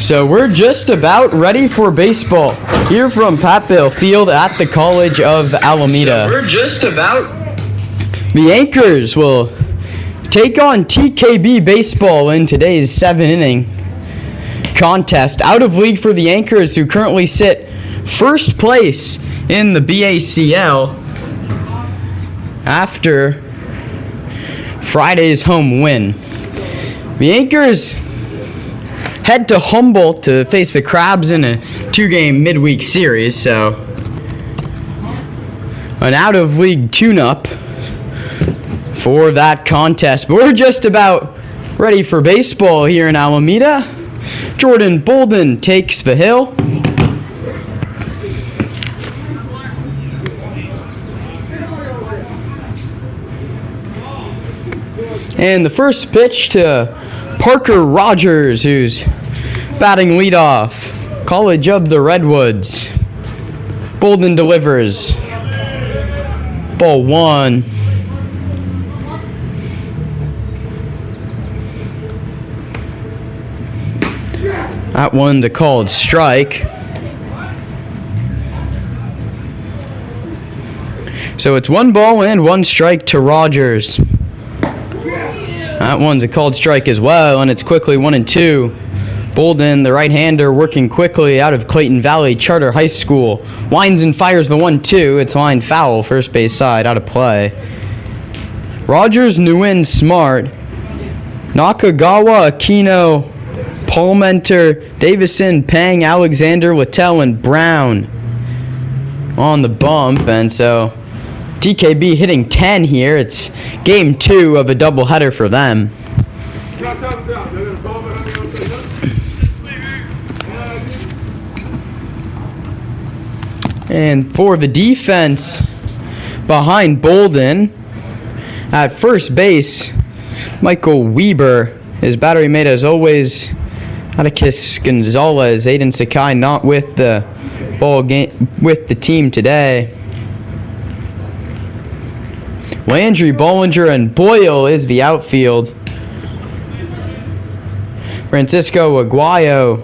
So we're just about ready for baseball here from Pat Bill Field at the College of Alameda. The Anchors will take on TKB baseball in today's 7-inning contest. Out of league for the Anchors, who currently sit first place in the BACL after Friday's home win. The Anchors head to Humboldt to face the Crabs in a 2-game midweek series, so an out-of-league tune-up for that contest. But we're just about ready for baseball here in Alameda. Jordan Bolden takes the hill. And the first pitch to Parker Rogers, who's batting leadoff. College of the Redwoods. Bolden delivers. Ball 1. That one's a called strike. So it's 1 ball and 1 strike to Rogers. That one's a called strike as well, and it's quickly 1-2. Bolden, the right-hander, working quickly out of Clayton Valley Charter High School. Winds and fires the 1-2. It's line foul, first base side, out of play. Rogers, Nguyen, Smart. Nakagawa, Aquino, Palmenter, Davison, Pang, Alexander, Littell, and Brown on the bump. And so TKB hitting 10 here. It's game 2 of a doubleheader for them. And for the defense behind Bolden, at first base, Michael Weber. His battery mate, as always, Atticus Gonzalez. Aiden Sakai not with the ball game with the team today. Landry, Bollinger, and Boyle is the outfield. Francisco Aguayo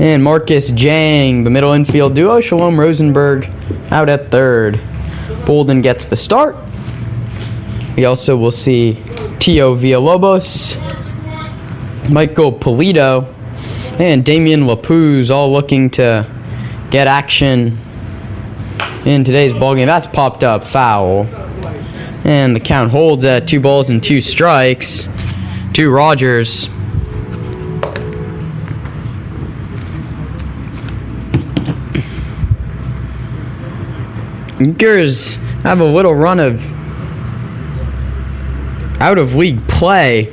and Marcus Jang, the middle infield duo. Shalom Rosenberg out at third. Bolden gets the start. We also will see Tio Villalobos, Michael Polito, and Damian Lapuz all looking to get action in today's ballgame. That's popped up foul. And the count holds at 2 balls and 2 strikes to Rogers. Anchors have a little run of out-of-league play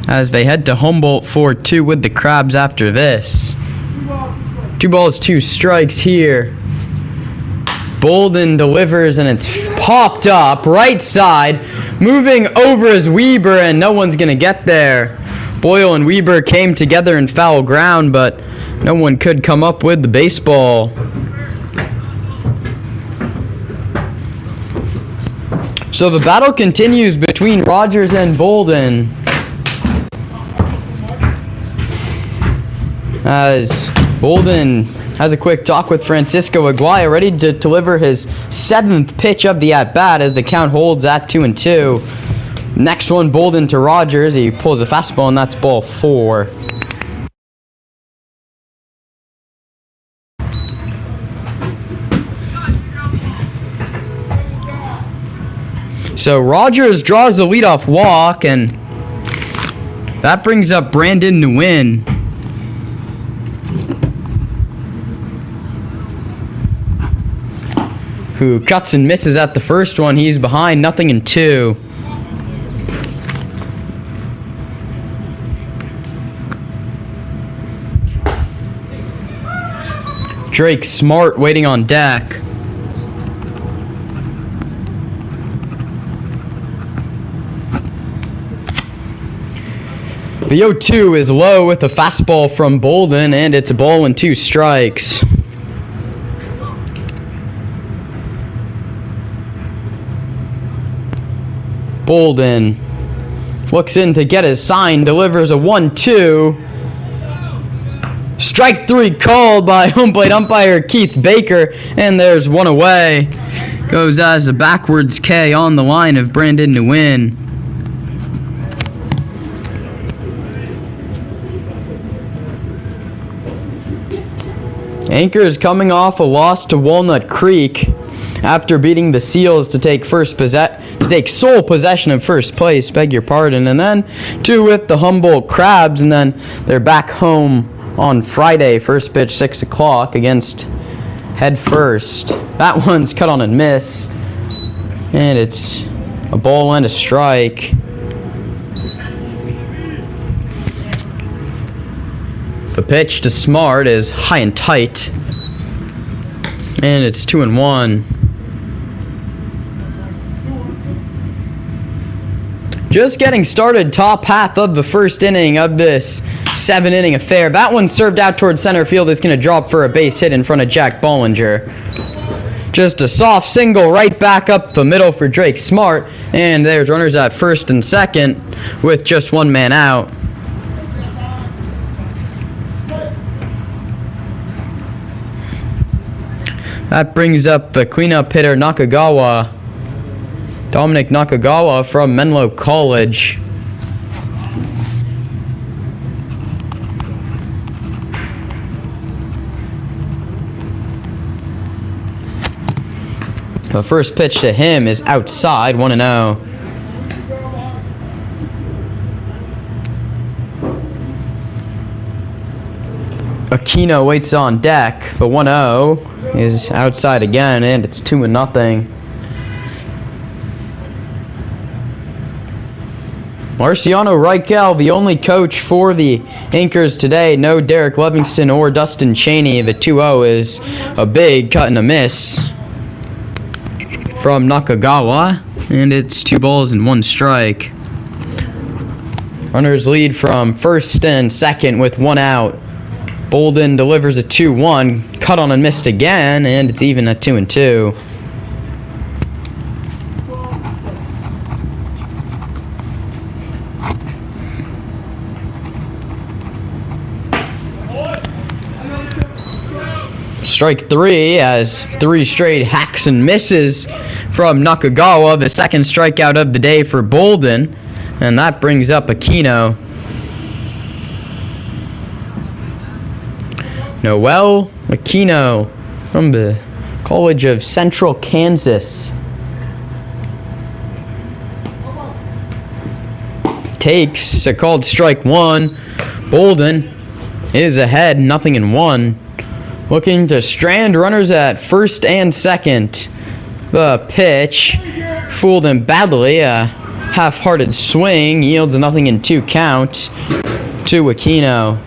as they head to Humboldt for 2 with the Crabs after this. 2 balls, 2 strikes here. Bolden delivers, and it's popped up right side. Moving over is Weber, and no one's going to get there. Boyle and Weber came together in foul ground, but no one could come up with the baseball. So the battle continues between Rogers and Bolden, as Bolden has a quick talk with Francisco Aguayo, ready to deliver his 7th pitch of the at-bat as the count holds at 2-2. Next one, Bolden to Rogers. He pulls a fastball, and that's ball 4. So Rogers draws the leadoff walk, and that brings up Brandon Nguyen, who cuts and misses at the first one. He's behind 0-2. Drake Smart waiting on deck. The 0-2 is low with a fastball from Bolden, and it's a ball and 2 strikes. Bolden Looks in to get his sign, delivers a 1-2. Strike 3 called by home plate umpire Keith Baker, and there's one away. Goes as a backwards K on the line of Brandon to win. Anchors coming off a loss to Walnut Creek after beating the Seals to take sole possession of first place, beg your pardon, and then 2 with the Humboldt Crabs, and then they're back home on Friday, first pitch 6 o'clock against Head First. That one's cut on and missed, and it's a ball and a strike. The pitch to Smart is high and tight, and it's 2-1. Just getting started, top half of the first inning of this 7-inning affair. That one served out towards center field. It's going to drop for a base hit in front of Jack Bollinger. Just a soft single right back up the middle for Drake Smart. And there's runners at first and second with just one man out. That brings up the cleanup hitter Nakagawa. Dominic Nakagawa from Menlo College. The first pitch to him is outside, 1-0. Aquino waits on deck. The 1-0 is outside again, and it's 2-0. Marciano Reichel, the only coach for the Anchors today. No Derek Livingston or Dustin Cheney. The 2-0 is a big cut and a miss from Nakagawa, and it's 2 balls and 1 strike. Runners lead from first and second with 1 out. Bolden delivers a 2-1, cut on and missed again, and it's even at 2-2. Strike 3 as 3 straight hacks and misses from Nakagawa, the second strikeout of the day for Bolden, and that brings up Aquino. Noel Aquino from the College of Central Kansas takes a called strike 1. Bolden is ahead, 0-1. Looking to strand runners at first and second. The pitch fooled him badly. A half-hearted swing yields a 0-2 count to Aquino.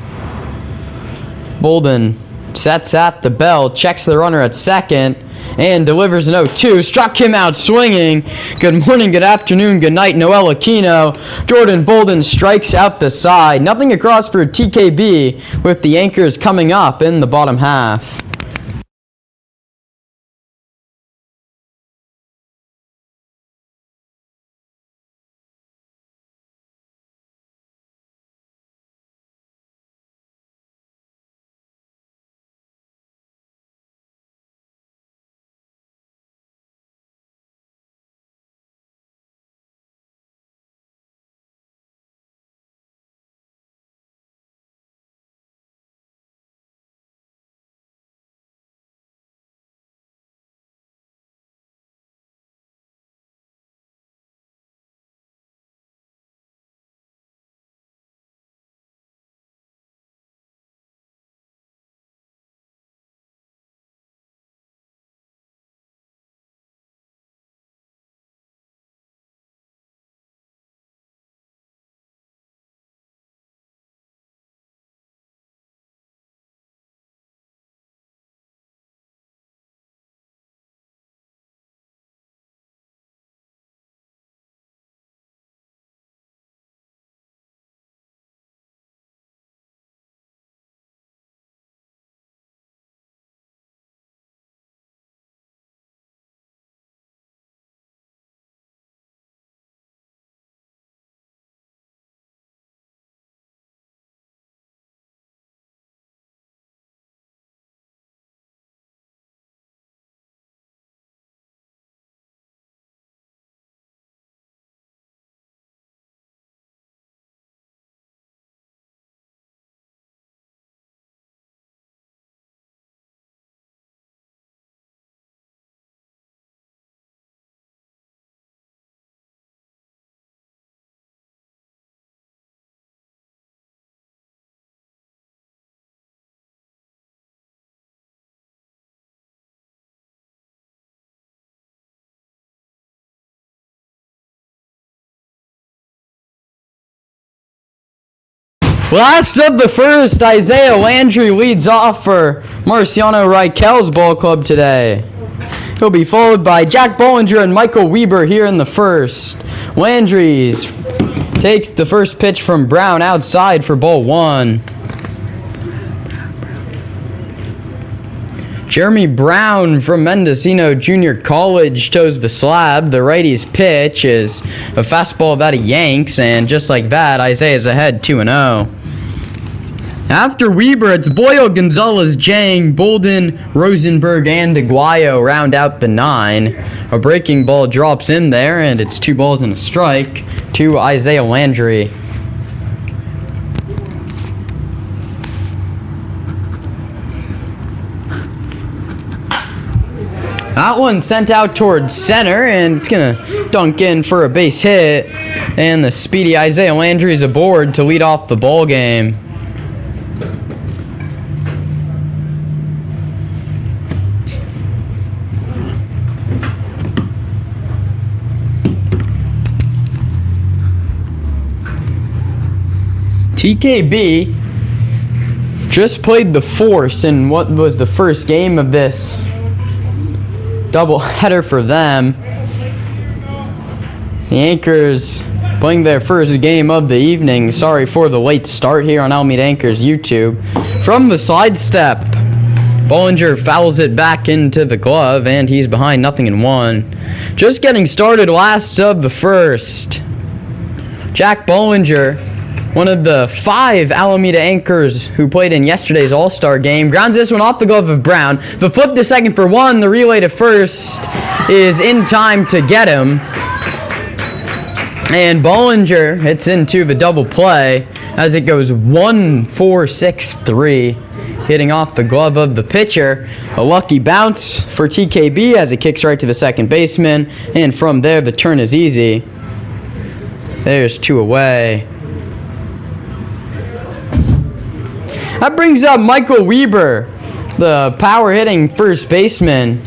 Bolden sets at the bell, checks the runner at second, and delivers an 0-2. Struck him out swinging. Good morning, good afternoon, good night, Noel Aquino. Jordan Bolden strikes out the side. Nothing across for TKB with the Anchors coming up in the bottom half. Last of the first, Isaiah Landry leads off for Marciano Reichels Ball Club today. He'll be followed by Jack Bollinger and Michael Weber here in the first. Landry's takes the first pitch from Brown outside for ball 1. Jeremy Brown from Mendocino Junior College toes the slab. The righty's pitch is a fastball about a Yanks, and just like that, Isaiah's ahead 2-0. After Weber, it's Boyle, Gonzalez, Jang, Bolden, Rosenberg, and Aguayo round out the 9. A breaking ball drops in there, and it's 2 balls and a strike to Isaiah Landry. That one sent out towards center, and it's going to dunk in for a base hit. And the speedy Isaiah Landry is aboard to lead off the ball game. TKB just played the Force in what was the first game of this doubleheader for them. The Anchors playing their first game of the evening. Sorry for the late start here on Alameda Anchors YouTube. From the sidestep, Bollinger fouls it back into the glove, and he's behind 0-1. Just getting started, last of the first. Jack Bollinger, one of the 5 Alameda Anchors who played in yesterday's All-Star game, grounds this one off the glove of Brown. The flip to second for 1. The relay to first is in time to get him. And Bollinger hits into the double play as it goes 1-4-6-3, hitting off the glove of the pitcher. A lucky bounce for TKB as it kicks right to the second baseman. And from there, the turn is easy. There's 2 away. That brings up Michael Weber, the power-hitting first baseman.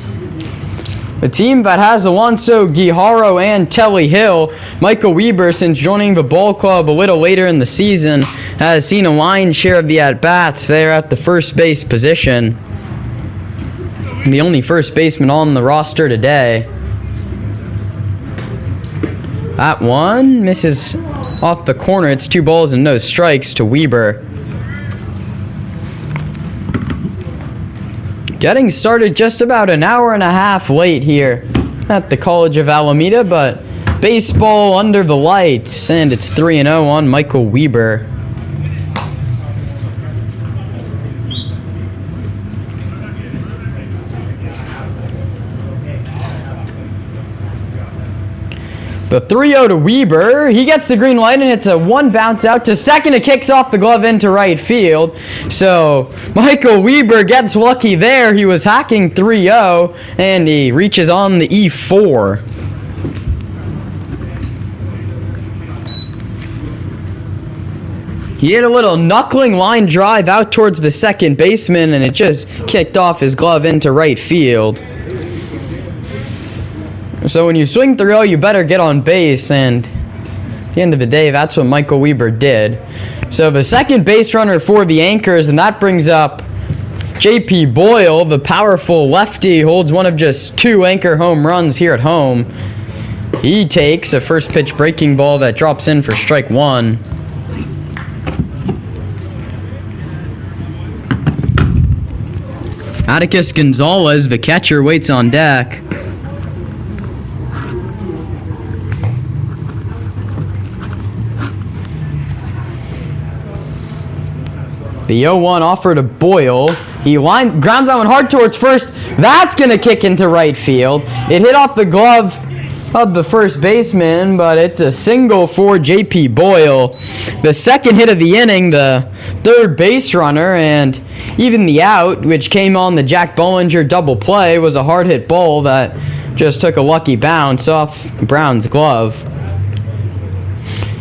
The team that has Alonso Guijarro and Telly Hill. Michael Weber, since joining the ball club a little later in the season, has seen a lion's share of the at-bats there at the first base position. The only first baseman on the roster today. That one misses off the corner. It's 2 balls and no strikes to Weber. Getting started just about an hour and a half late here at the College of Alameda, but baseball under the lights, and it's 3-0 on Michael Weber. The 3-0 to Weber. He gets the green light, and it's a 1 bounce out to second. It kicks off the glove into right field. So Michael Weber gets lucky there. He was hacking 3-0, and he reaches on the E4. He hit a little knuckling line drive out towards the second baseman, and it just kicked off his glove into right field. So when you swing 3-0, you better get on base, and at the end of the day, that's what Michael Weber did. So the second base runner for the Anchors, and that brings up J.P. Boyle, the powerful lefty, holds one of just 2 Anchor home runs here at home. He takes a first pitch breaking ball that drops in for strike 1. Atticus Gonzalez, the catcher, waits on deck. The 0-1 offer to Boyle. He grounds that one hard towards first. That's going to kick into right field. It hit off the glove of the first baseman, but it's a single for J.P. Boyle. The second hit of the inning, the third base runner, and even the out, which came on the Jack Bollinger double play, was a hard hit ball that just took a lucky bounce off Brown's glove.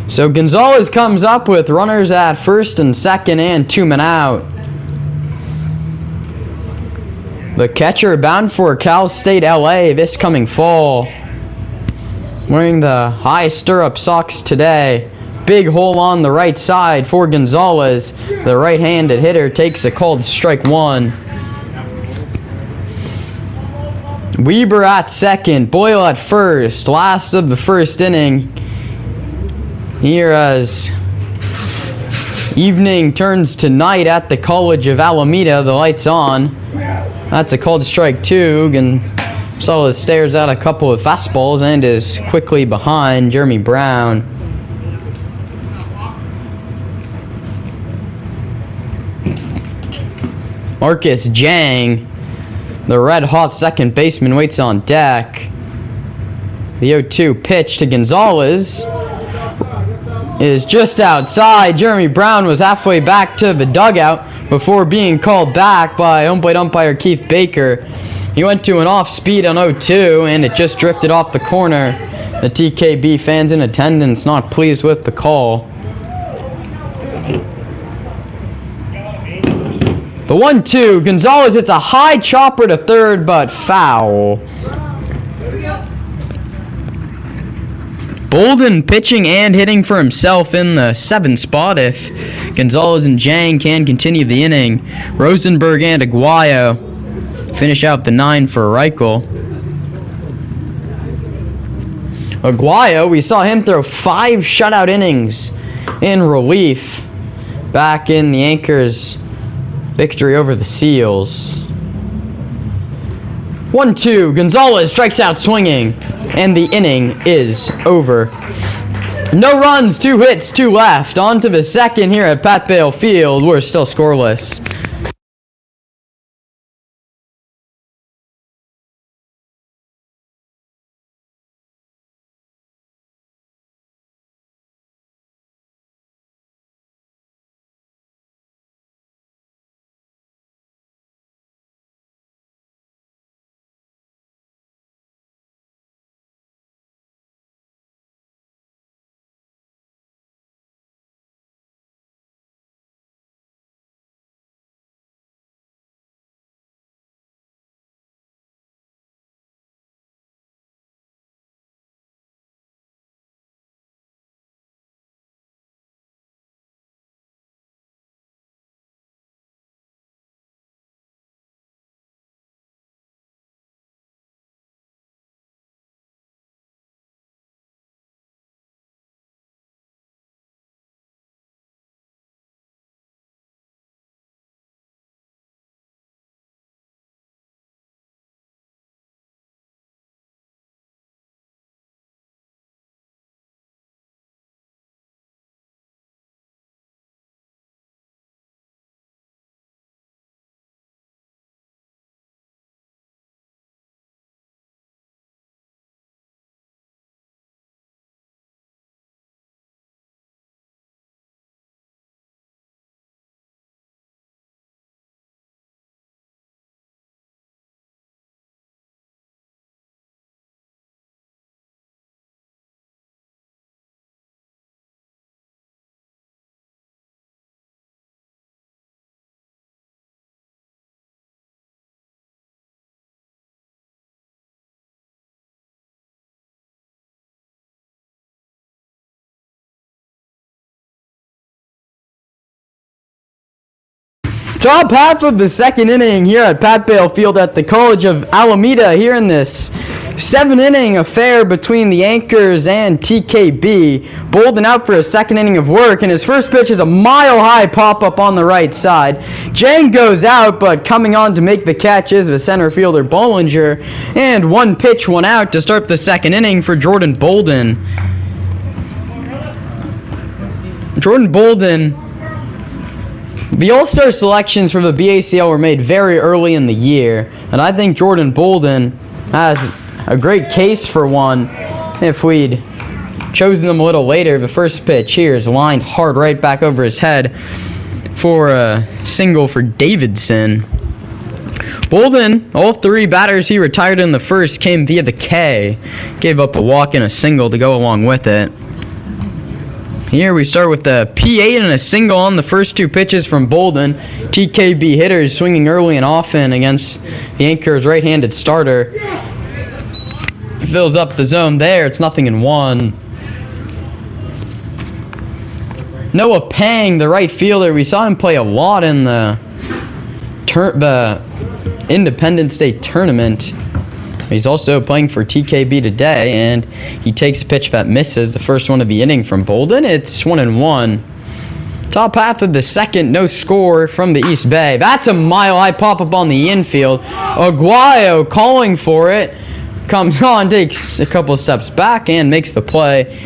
So Gonzalez comes up with runners at first and second and 2 men out. The catcher bound for Cal State LA this coming fall. Wearing the high stirrup socks today. big hole on the right side for Gonzalez. The right-handed hitter takes a called strike one. Weber at second, Boyle at first. Last of the first inning. Here as evening turns to night at the College of Alameda. The lights on. That's a called strike two. Gonzalez stares out a couple of fastballs and is quickly behind Jeremy Brown. Marcus Jang, the red-hot second baseman, waits on deck. The 0-2 pitch to Gonzalez is just outside. Jeremy Brown was halfway back to the dugout before being called back by home plate umpire Keith Baker. He went to an off-speed on 0-2, and it just drifted off the corner. The TKB fans in attendance not pleased with the call. The 1-2, Gonzalez hits a high chopper to third, but foul. Bolden pitching and hitting for himself in the 7th spot if Gonzalez and Jang can continue the inning. Rosenberg and Aguayo finish out the 9 for Reichel. Aguayo, we saw him throw 5 shutout innings in relief back in the Anchors' victory over the Seals. 1-2, Gonzalez strikes out swinging, and the inning is over. No runs, 2 hits, 2 left. On to the second here at Pat Bale Field. We're still scoreless. Top half of the second inning here at Pat Bale Field at the College of Alameda here in this 7-inning affair between the Anchors and TKB. Bolden out for a second inning of work, and his first pitch is a mile-high pop-up on the right side. Jang goes out, but coming on to make the catch is the center fielder Bollinger, and 1 pitch, 1 out to start the second inning for Jordan Bolden. Jordan Bolden, the All-Star selections for the BACL were made very early in the year, and I think Jordan Bolden has a great case for one. If we'd chosen them a little later, the first pitch here is lined hard right back over his head for a single for Davidson. Bolden, all 3 batters he retired in the first came via the K. Gave up a walk and a single to go along with it. Here we start with the P8 and a single on the first 2 pitches from Bolden. TKB hitters swinging early and often against the Anchors' right-handed starter. Fills up the zone there. It's 0-1. Noah Pang, the right fielder, we saw him play a lot in the Independence Day tournament. He's also playing for TKB today, and he takes a pitch that misses, the first one of the inning from Bolden. It's 1-1. Top half of the second, no score from the East Bay. That's a mile-high pop-up on the infield. Aguayo calling for it. Comes on, takes a couple steps back, and makes the play.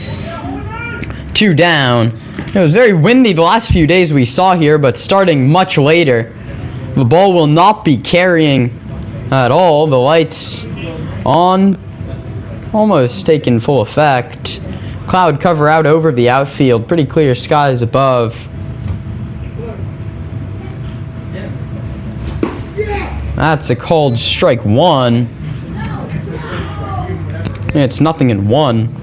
2 down. It was very windy the last few days we saw here, but starting much later. The ball will not be carrying at all. The lights on, almost taking full effect. Cloud cover out over the outfield. Pretty clear skies above. That's a called strike 1. It's 0-1.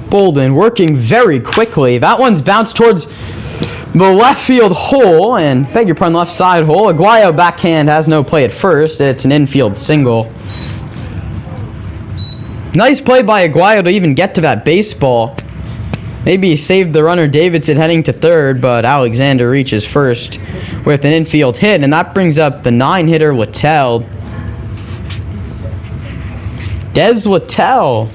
Bolden working very quickly. That one's bounced towards the left field hole, and beg your pardon, left side hole. Aguayo backhand has no play at first. It's an infield single. Nice play by Aguayo to even get to that baseball. Maybe he saved the runner Davidson heading to third, but Alexander reaches first with an infield hit, and that brings up the 9-hitter Littell. Des Littell.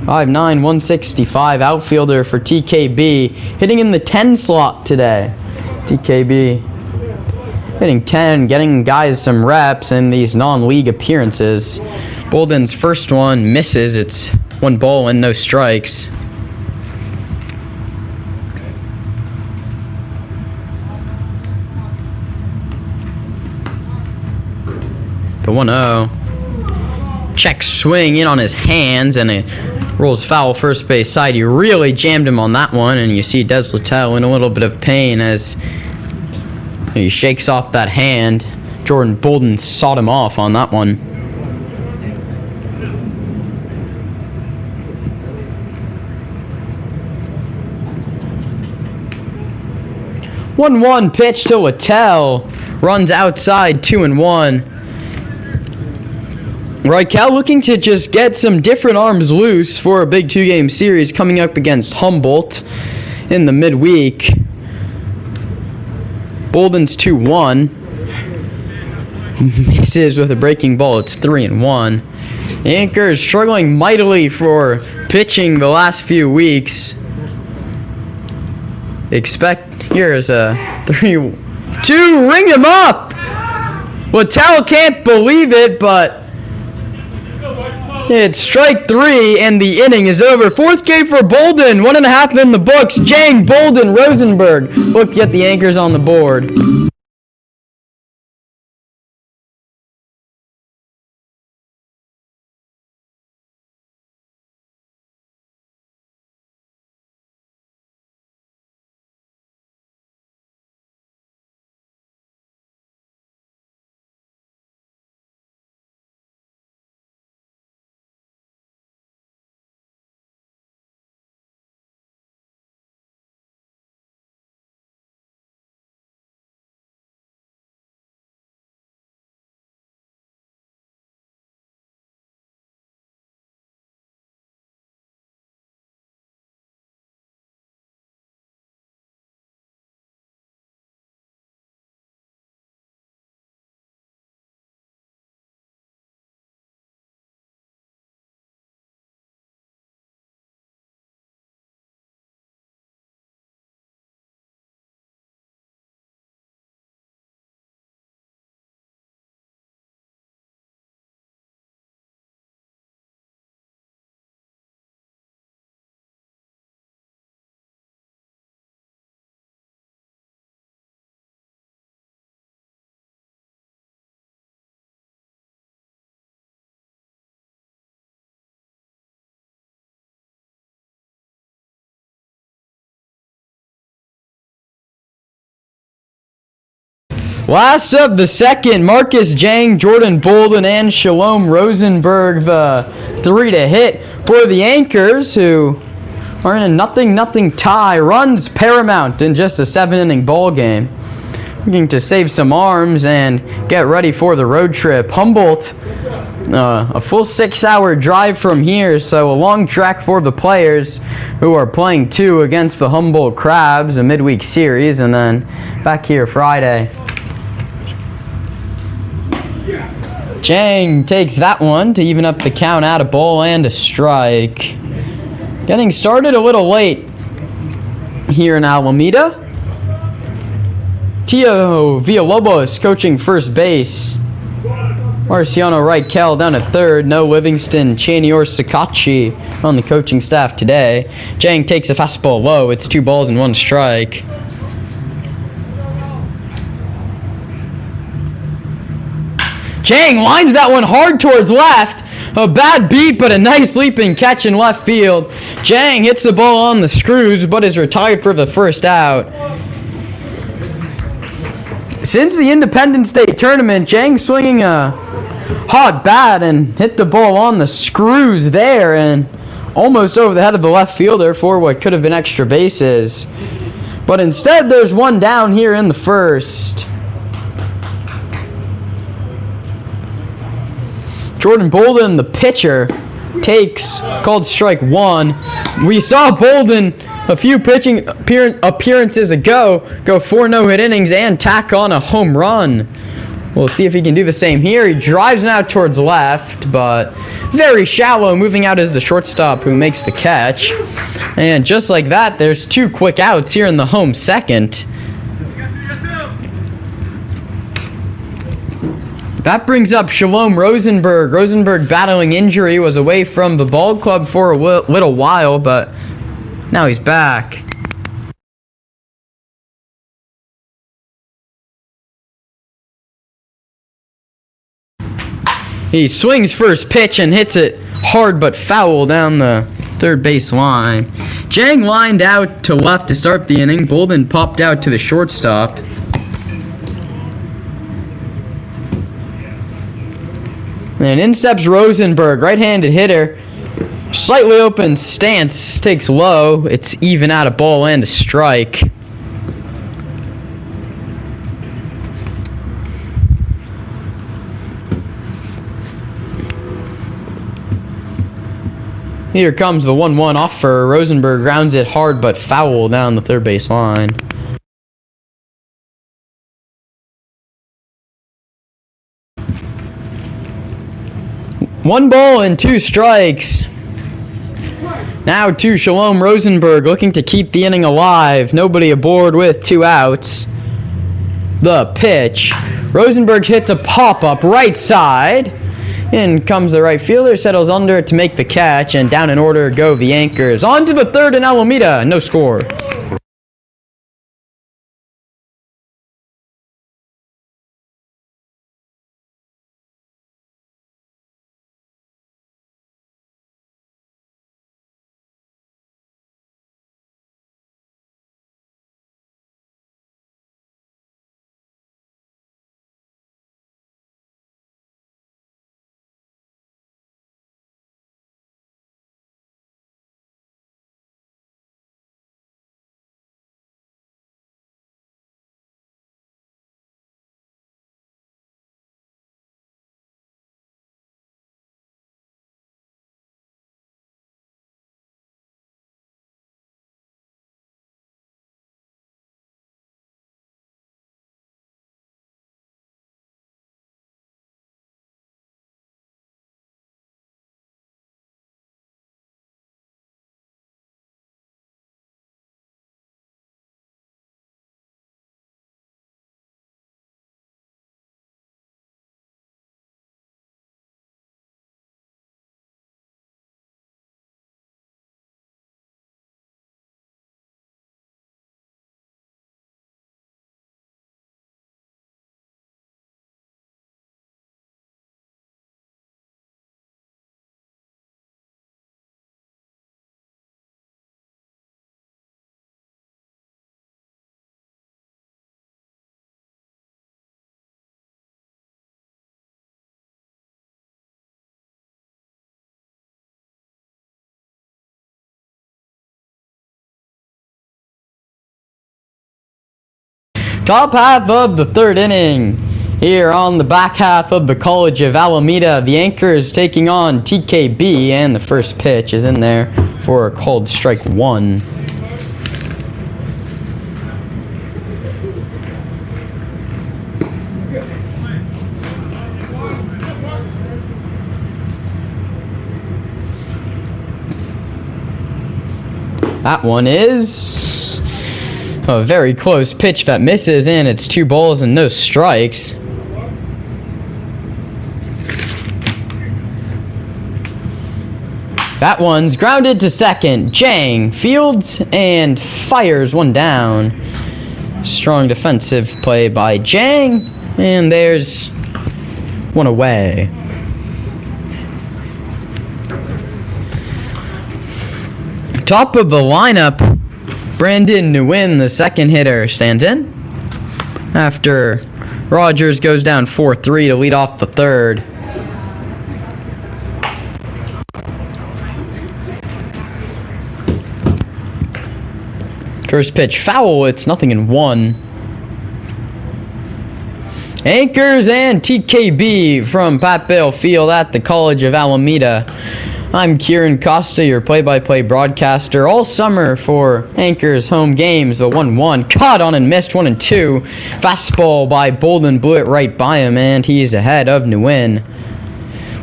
5'9", 165, outfielder for TKB. Hitting in the 10 slot today. TKB hitting 10, getting guys some reps in these non-league appearances. Bolden's first one misses. It's 1 ball and no strikes. The 1-0. Check swing in on his hands, and it rolls foul first base side. He really jammed him on that one, and you see Des Littell in a little bit of pain as he shakes off that hand. Jordan Bolden sawed him off on that one. One pitch to Littell. Runs outside, 2-1. Reichel looking to just get some different arms loose for a big 2-game series coming up against Humboldt in the midweek. Bolden's 2-1. Misses with a breaking ball. It's 3-1. The Anchors struggling mightily for pitching the last few weeks. Here's a 3-2. Ring him up! Littell can't believe it, but it's strike 3, and the inning is over. 4th K for Bolden. 1.5 in the books. Jang, Bolden, Rosenberg look at the Anchors on the board. Last of the second, Marcus Jang, Jordan Bolden, and Shalom Rosenberg, the 3 to hit for the Anchors, who are in a 0-0 tie. Runs paramount in just a 7-inning ball game. looking to save some arms and get ready for the road trip. Humboldt, a full 6-hour drive from here, so a long track for the players who are playing 2 against the Humboldt Crabs, a midweek series, and then back here Friday. Jang takes that one to even up the count, out a ball and a strike. Getting started a little late here in Alameda. Tio Villalobos coaching first base. Marciano Reichel down at third. No Livingston, Cheney, or Sakachi on the coaching staff today. Jang takes a fastball low. It's 2 balls and 1 strike. Jang lines that one hard towards left. A bad beat, but a nice leaping catch in left field. Jang hits the ball on the screws, but is retired for the first out. Since the Independence Day tournament, Jang swinging a hot bat and hit the ball on the screws there and almost over the head of the left fielder for what could have been extra bases. But instead, there's one down here in the first. Jordan Bolden, the pitcher, takes called strike 1. We saw Bolden a few pitching appearances ago go 4 no-hit innings and tack on a home run. We'll see if he can do the same here. He drives now towards left, but very shallow. Moving out is the shortstop who makes the catch. And just like that, there's 2 quick outs here in the home second. That brings up Shalom Rosenberg. Rosenberg, battling injury, was away from the ball club for a little while, but now he's back. He swings first pitch and hits it hard but foul down the third base line. Jang lined out to left to start the inning. Bolden popped out to the shortstop. And in steps Rosenberg, right-handed hitter. Slightly open stance, takes low. It's even out, a ball and a strike. Here comes the 1-1 offer. Rosenberg grounds it hard but foul down the third base line. One ball and 2 strikes. Now to Shalom Rosenberg, looking to keep the inning alive. Nobody aboard with 2 outs. The pitch. Rosenberg hits a pop-up right side. In comes the right fielder, settles under to make the catch, and down in order go the Anchors. On to the third in Alameda. No score. Top half of the third inning. Here on the back half of the College of Alameda, the Anchors taking on TKB, and the first pitch is in there for a called strike one. That one is a very close pitch that misses, and it's 2 balls and no strikes. That one's grounded to second. Jang fields and fires one down. Strong defensive play by Jang, and there's one away. Top of the lineup, Brandon Nguyen, the second hitter, stands in after Rogers goes down 4-3 to lead off the third. First pitch foul, it's 0-1. Anchors and TKB from Pat Bale Field at the College of Alameda. I'm Kieran Costa, your play-by-play broadcaster all summer for Anchors home games. The 1-1 caught on and missed, 1-2. Fastball by Bolden blew it right by him, and he's ahead of Nguyen.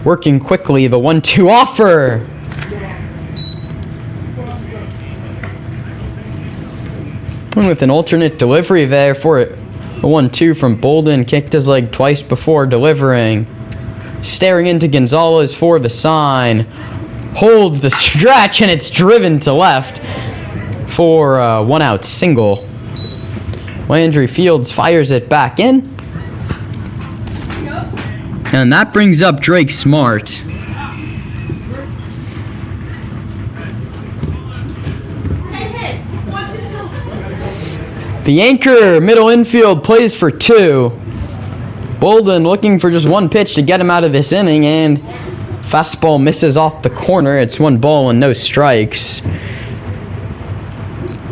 Working quickly, the 1-2 offer. And with an alternate delivery there for it. The 1-2 from Bolden, kicked his leg twice before delivering. Staring into Gonzalez for the sign. Holds the stretch, and it's driven to left for a 1-out single. Landry Fields fires it back in. And that brings up Drake Smart. The anchor middle infield plays for 2. Bolden looking for just 1 pitch to get him out of this inning, and fastball misses off the corner. It's 1 ball and no strikes.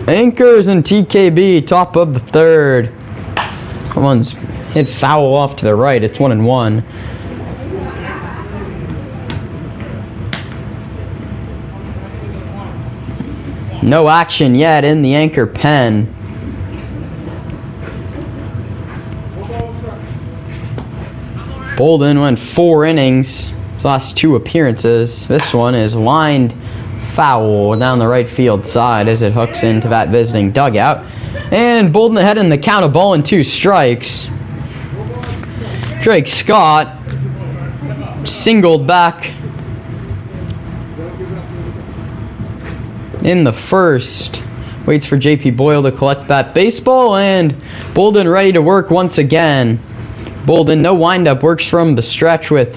Anchors and TKB top of the third. One's hit foul off to the right. It's 1-1. No action yet in the Anchor pen. Bolden went 4 innings, his last 2 appearances. This one is lined foul down the right field side as it hooks into that visiting dugout. And Bolden ahead in the count, a ball and 2 strikes. Drake Scott singled back in the first. Waits for JP Boyle to collect that baseball, and Bolden ready to work once again. Bolden, no windup, works from the stretch with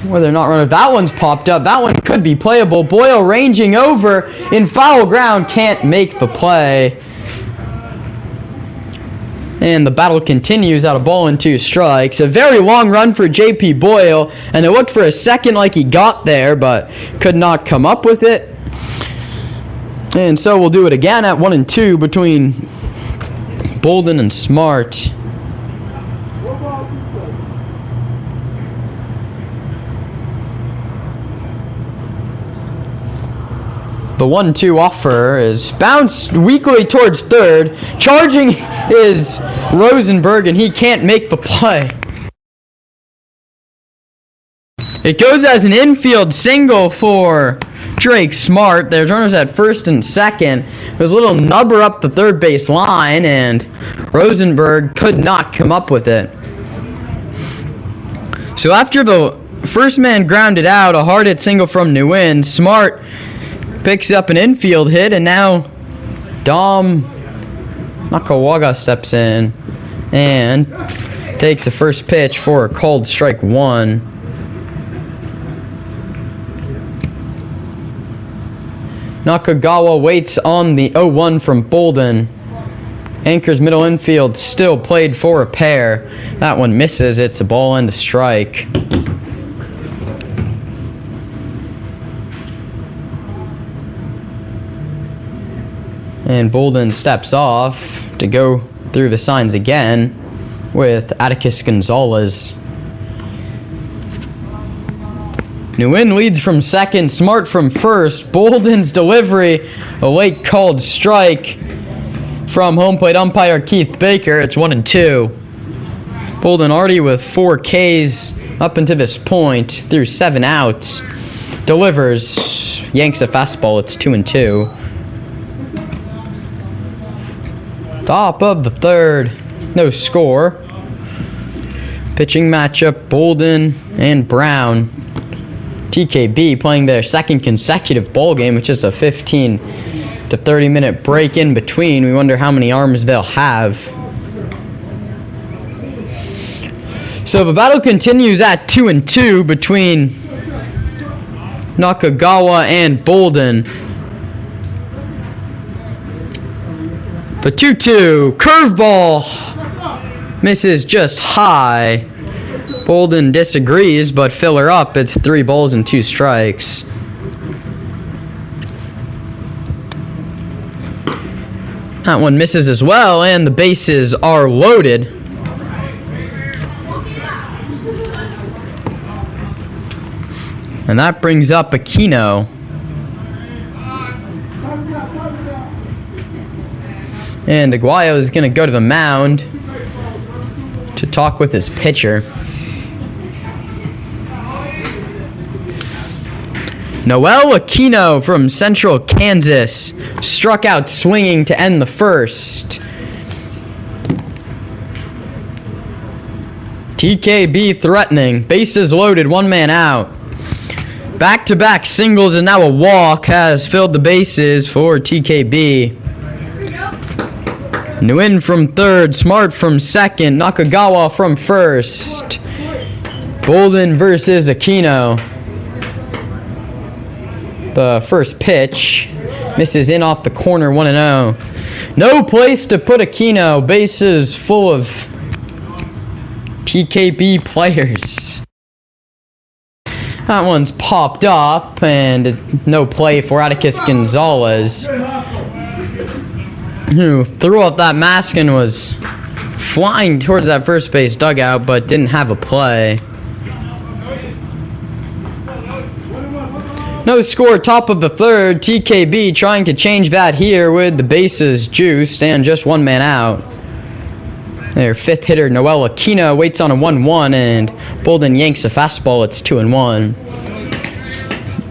whether or not runner. That one's popped up. That one could be playable. Boyle ranging over in foul ground, can't make the play. And the battle continues out, a ball and 2 strikes. A very long run for JP Boyle, and it looked for a second like he got there, but could not come up with it. And so we'll do it again at 1-2 between Bolden and Smart. The 1-2 offer is bounced weakly towards third. Charging is Rosenberg, and he can't make the play. It goes as an infield single for Drake Smart. There's runners at first and second. There's a little nubber up the third base line, and Rosenberg could not come up with it. So after the first man grounded out, a hard hit single from Nguyen, Smart picks up an infield hit, and now Dom Nakawaga steps in and takes the first pitch for a called strike 1. Nakagawa waits on the 0-1 from Bolden. Anchor's middle infield still played for a pair. That one misses. It's a ball and a strike. And Bolden steps off to go through the signs again with Atticus Gonzalez. Nguyen leads from second, Smart from first. Bolden's delivery, a late called strike from home plate umpire Keith Baker. It's 1-2. Bolden already with 4 Ks up until this point through 7 outs. Delivers, yanks a fastball. It's 2-2. Top of the third, no score. Pitching matchup, Bolden and Brown. TKB playing their second consecutive ball game, which is a 15 to 30 minute break in between. We wonder how many arms they'll have. So the battle continues at 2-2 between Nakagawa and Bolden. The 2-2 curveball misses just high. Bolden disagrees, but filler up. It's 3 balls and 2 strikes. That one misses as well, and the bases are loaded. And that brings up Aquino. And Aguayo is going to go to the mound to talk with his pitcher. Noel Aquino from Central Kansas struck out swinging to end the first. TKB threatening. Bases loaded, 1 man out. Back-to-back singles and now a walk has filled the bases for TKB. Nguyen from third, Smart from second, Nakagawa from first. Bolden versus Aquino. The first pitch misses in off the corner, 1-0. No place to put Aquino. Bases full of TKB players. That one's popped up, and no play for Atticus Gonzalez, who threw up that mask and was flying towards that first base dugout, but didn't have a play. No score, top of the third. TKB trying to change that here with the bases juiced and just 1 man out. Their 5th hitter, Noel Aquino, waits on a 1-1, and Bolden yanks a fastball. It's 2-1.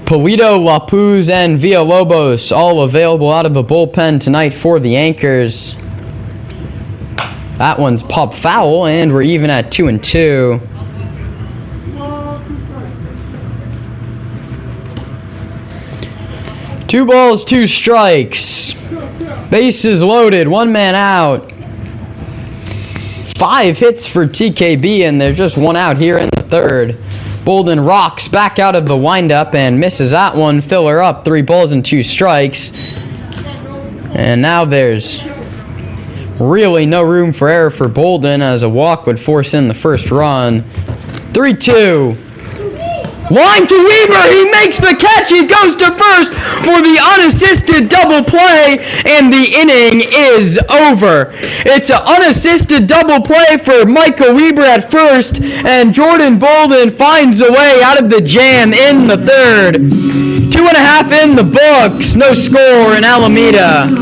Pulido, Lapuz, and Villalobos all available out of the bullpen tonight for the Anchors. That one's popped foul, and we're even at 2-2. Two balls, 2 strikes. Bases loaded, 1 man out. 5 hits for TKB, and there's just 1 out here in the third. Bolden rocks back out of the windup and misses that one. Filler up, 3 balls and 2 strikes. And now there's really no room for error for Bolden, as a walk would force in the first run. 3-2. Line to Weber, he makes the catch, he goes to first for the unassisted double play, and the inning is over. It's an unassisted double play for Michael Weber at first, and Jordan Bolden finds a way out of the jam in the third. 2.5 in the books, no score in Alameda.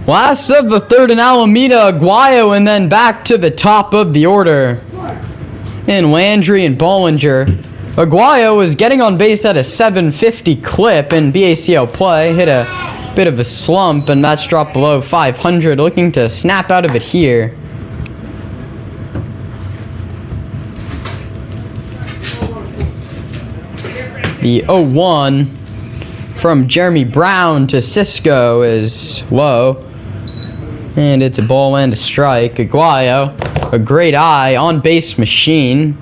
Last of the third in Alameda, Aguayo, and then back to the top of the order in Landry and Bollinger. Aguayo was getting on base at a 750 clip in BACL play, hit a bit of a slump, and that's dropped below 500, looking to snap out of it here. The 0-1 from Jeremy Brown to Cisco is low. And it's a ball and a strike. Aguayo, a great eye, on-base machine.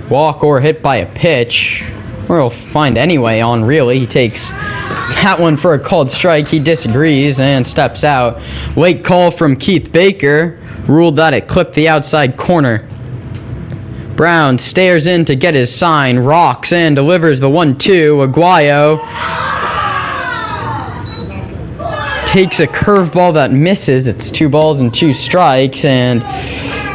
Walk or hit by a pitch. Or he'll find anyway on, really. He takes that one for a called strike. He disagrees and steps out. Late call from Keith Baker. Ruled that it clipped the outside corner. Brown stares in to get his sign. Rocks and delivers the 1-2. Aguayo takes a curveball that misses. It's 2 balls and 2 strikes, and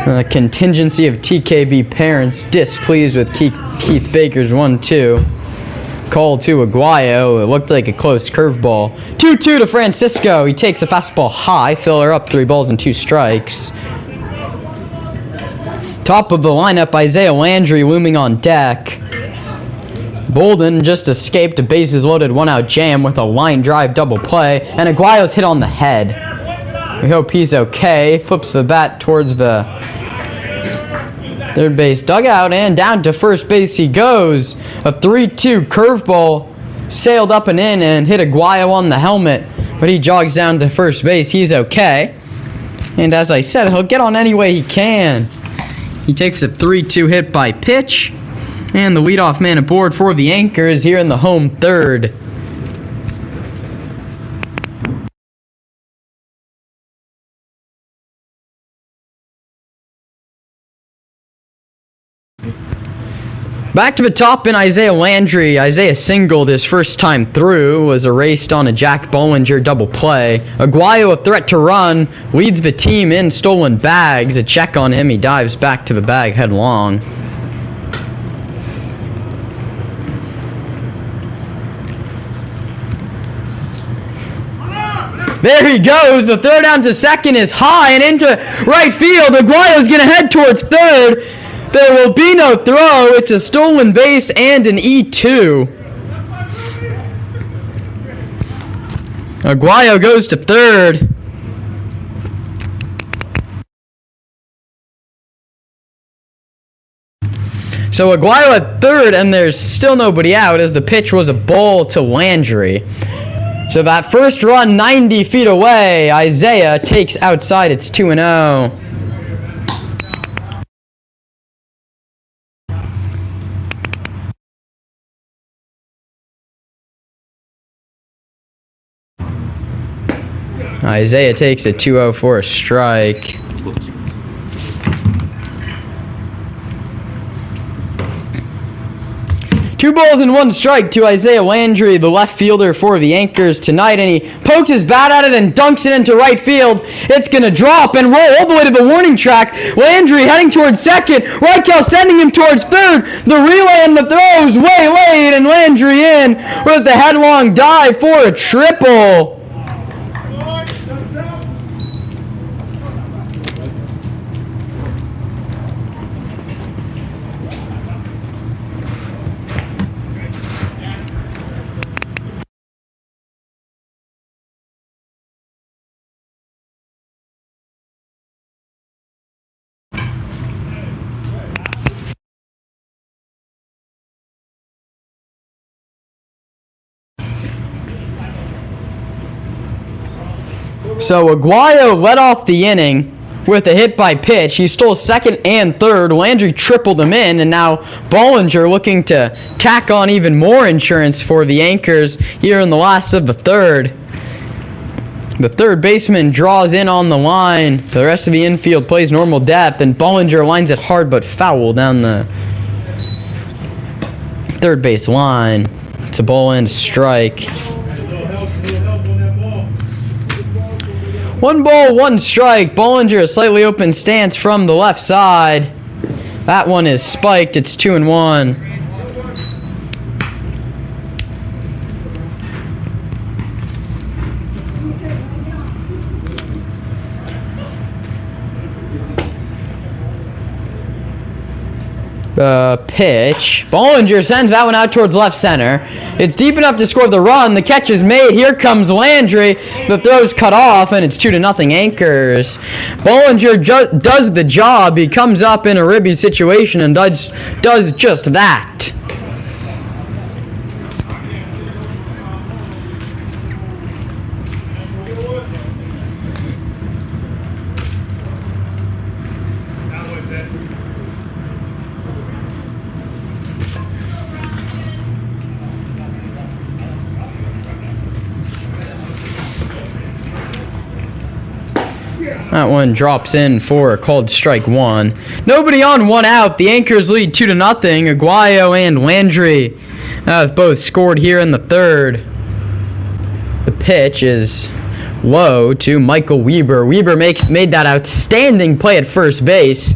a contingency of TKB parents displeased with Keith Baker's 1-2. Call to Aguayo. It looked like a close curveball. 2-2 to Francisco. He takes a fastball high. Filler up, 3 balls and 2 strikes. Top of the lineup, Isaiah Landry looming on deck. Bolden just escaped a bases loaded 1-out jam with a line drive double play, and Aguayo's hit on the head. We hope he's okay. Flips the bat towards the third base dugout, and down to first base he goes. A 3-2 curveball sailed up and in and hit Aguayo on the helmet, but he jogs down to first base. He's okay. And as I said, he'll get on any way he can. He takes a 3-2 hit by pitch. And the leadoff man aboard for the Anchors here in the home third. Back to the top in Isaiah Landry. Isaiah singled his first time through, was erased on a Jack Bollinger double play. Aguayo, a threat to run, leads the team in stolen bags. A check on him, he dives back to the bag headlong. There he goes. The throw down to second is high and into right field. Aguayo's going to head towards third. There will be no throw. It's a stolen base and an E2. Aguayo goes to third. So Aguayo at third, and there's still nobody out as the pitch was a ball to Landry. So that first run 90 feet away, Isaiah takes outside. It's 2-0. Isaiah takes a 2-0 for a strike. Two balls and 1 strike to Isaiah Landry, the left fielder for the Anchors tonight, and he pokes his bat at it and dunks it into right field. It's going to drop and roll all the way to the warning track. Landry heading towards second. Reichel sending him towards third. The relay and the throw is way late, and Landry in with the headlong dive for a triple. So Aguayo led off the inning with a hit by pitch. He stole second and third. Landry tripled him in, and now Bollinger looking to tack on even more insurance for the Anchors here in the last of the third. The third baseman draws in on the line. The rest of the infield plays normal depth, and Bollinger lines it hard but foul down the third base line. It's a ball and a strike. 1 ball, 1 strike. Bollinger, a slightly open stance from the left side. That one is spiked. It's 2-1. Pitch. Bollinger sends that one out towards left center. It's deep enough to score the run. The catch is made. Here comes Landry. The throw's cut off, and it's 2-0 Anchors. Bollinger does the job. He comes up in a ribby situation and does just that. That one drops in for a called strike one. Nobody on, one out. The Anchors lead 2-0. Aguayo and Landry have both scored here in the third. The pitch is low to Michael Weber. Weber made that outstanding play at first base,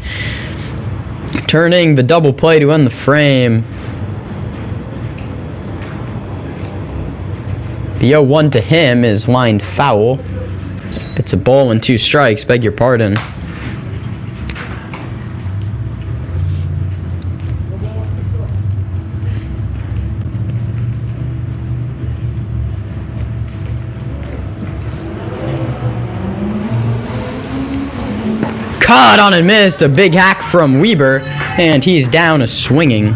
turning the double play to end the frame. The 0-1 to him is lined foul. It's a ball and 2 strikes, beg your pardon. Caught on and missed, a big hack from Weber, and he's down a swinging.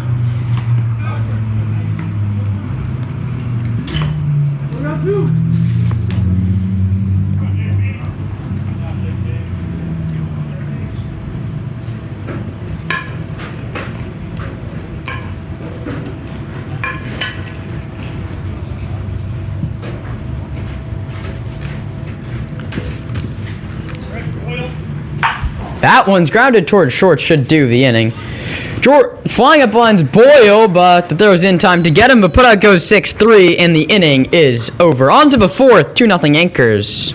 That one's grounded towards short, should do the inning. Flying up lines Boyle, but the throw's in time to get him. The putout goes 6-3, and the inning is over. On to the fourth, 2-0 Anchors.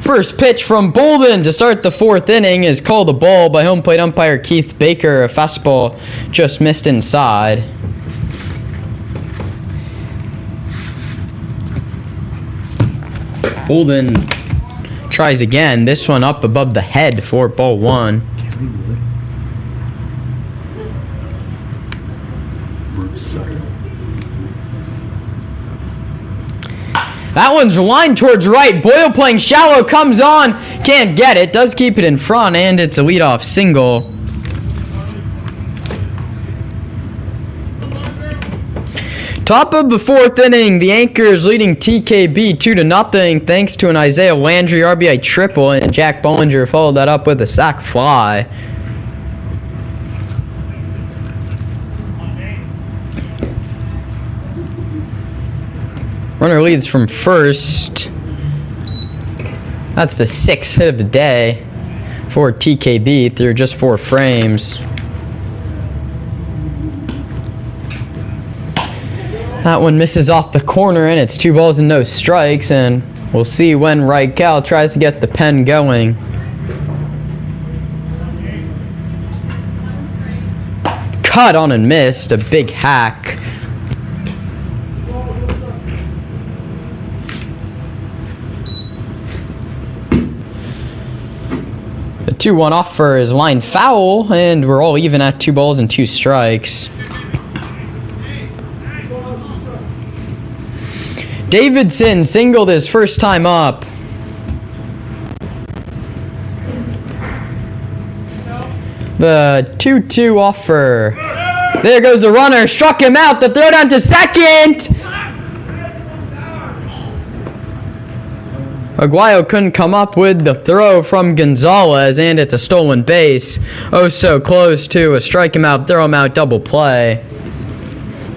First pitch from Bolden to start the fourth inning is called a ball by home plate umpire Keith Baker. A fastball just missed inside. Bolden tries again. This one up above the head for ball one. That one's lined towards right. Boyle playing shallow, comes on, can't get it, does keep it in front, and it's a leadoff single. Top of the 4th inning, the Anchors leading TKB 2-0 thanks to an Isaiah Landry RBI triple, and Jack Bollinger followed that up with a sac fly. Runner leads from first. That's the 6th hit of the day for TKB through just 4 frames. That one misses off the corner, and it's 2 balls and no strikes, and we'll see when Reichel tries to get the pen going. Cut on and missed, a big hack. The 2-1 offer is line foul, and we're all even at 2 balls and 2 strikes. Davidson singled his first time up. The 2-2 offer. There goes the runner. Struck him out. The throw down to second. Aguayo couldn't come up with the throw from Gonzalez, and it's a stolen base. Oh, so close to a strike him out, throw him out, double play.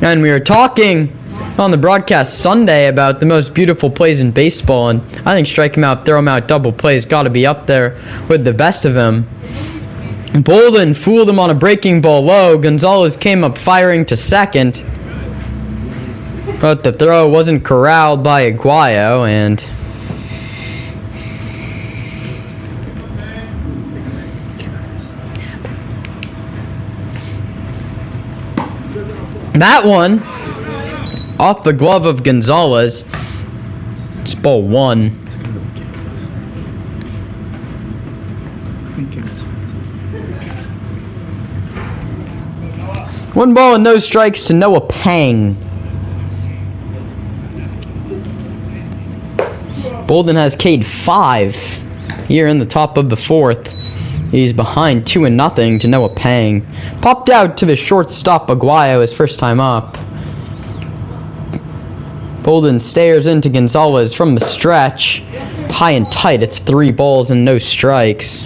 And we were talking on the broadcast Sunday about the most beautiful plays in baseball, and I think strike him out, throw him out, double plays got to be up there with the best of them. Bolden fooled him on a breaking ball low. Gonzalez came up firing to second, but the throw wasn't corralled by Aguayo, and that one off the glove of Gonzalez. It's ball 1. One ball and no strikes to Noah Pang. Bolden has K'd 5 here in the top of the 4th. He's behind 2-0 to Noah Pang. Popped out to the shortstop Aguayo his first time up. Bolden stares into Gonzalez from the stretch. High and tight, it's 3 balls and no strikes.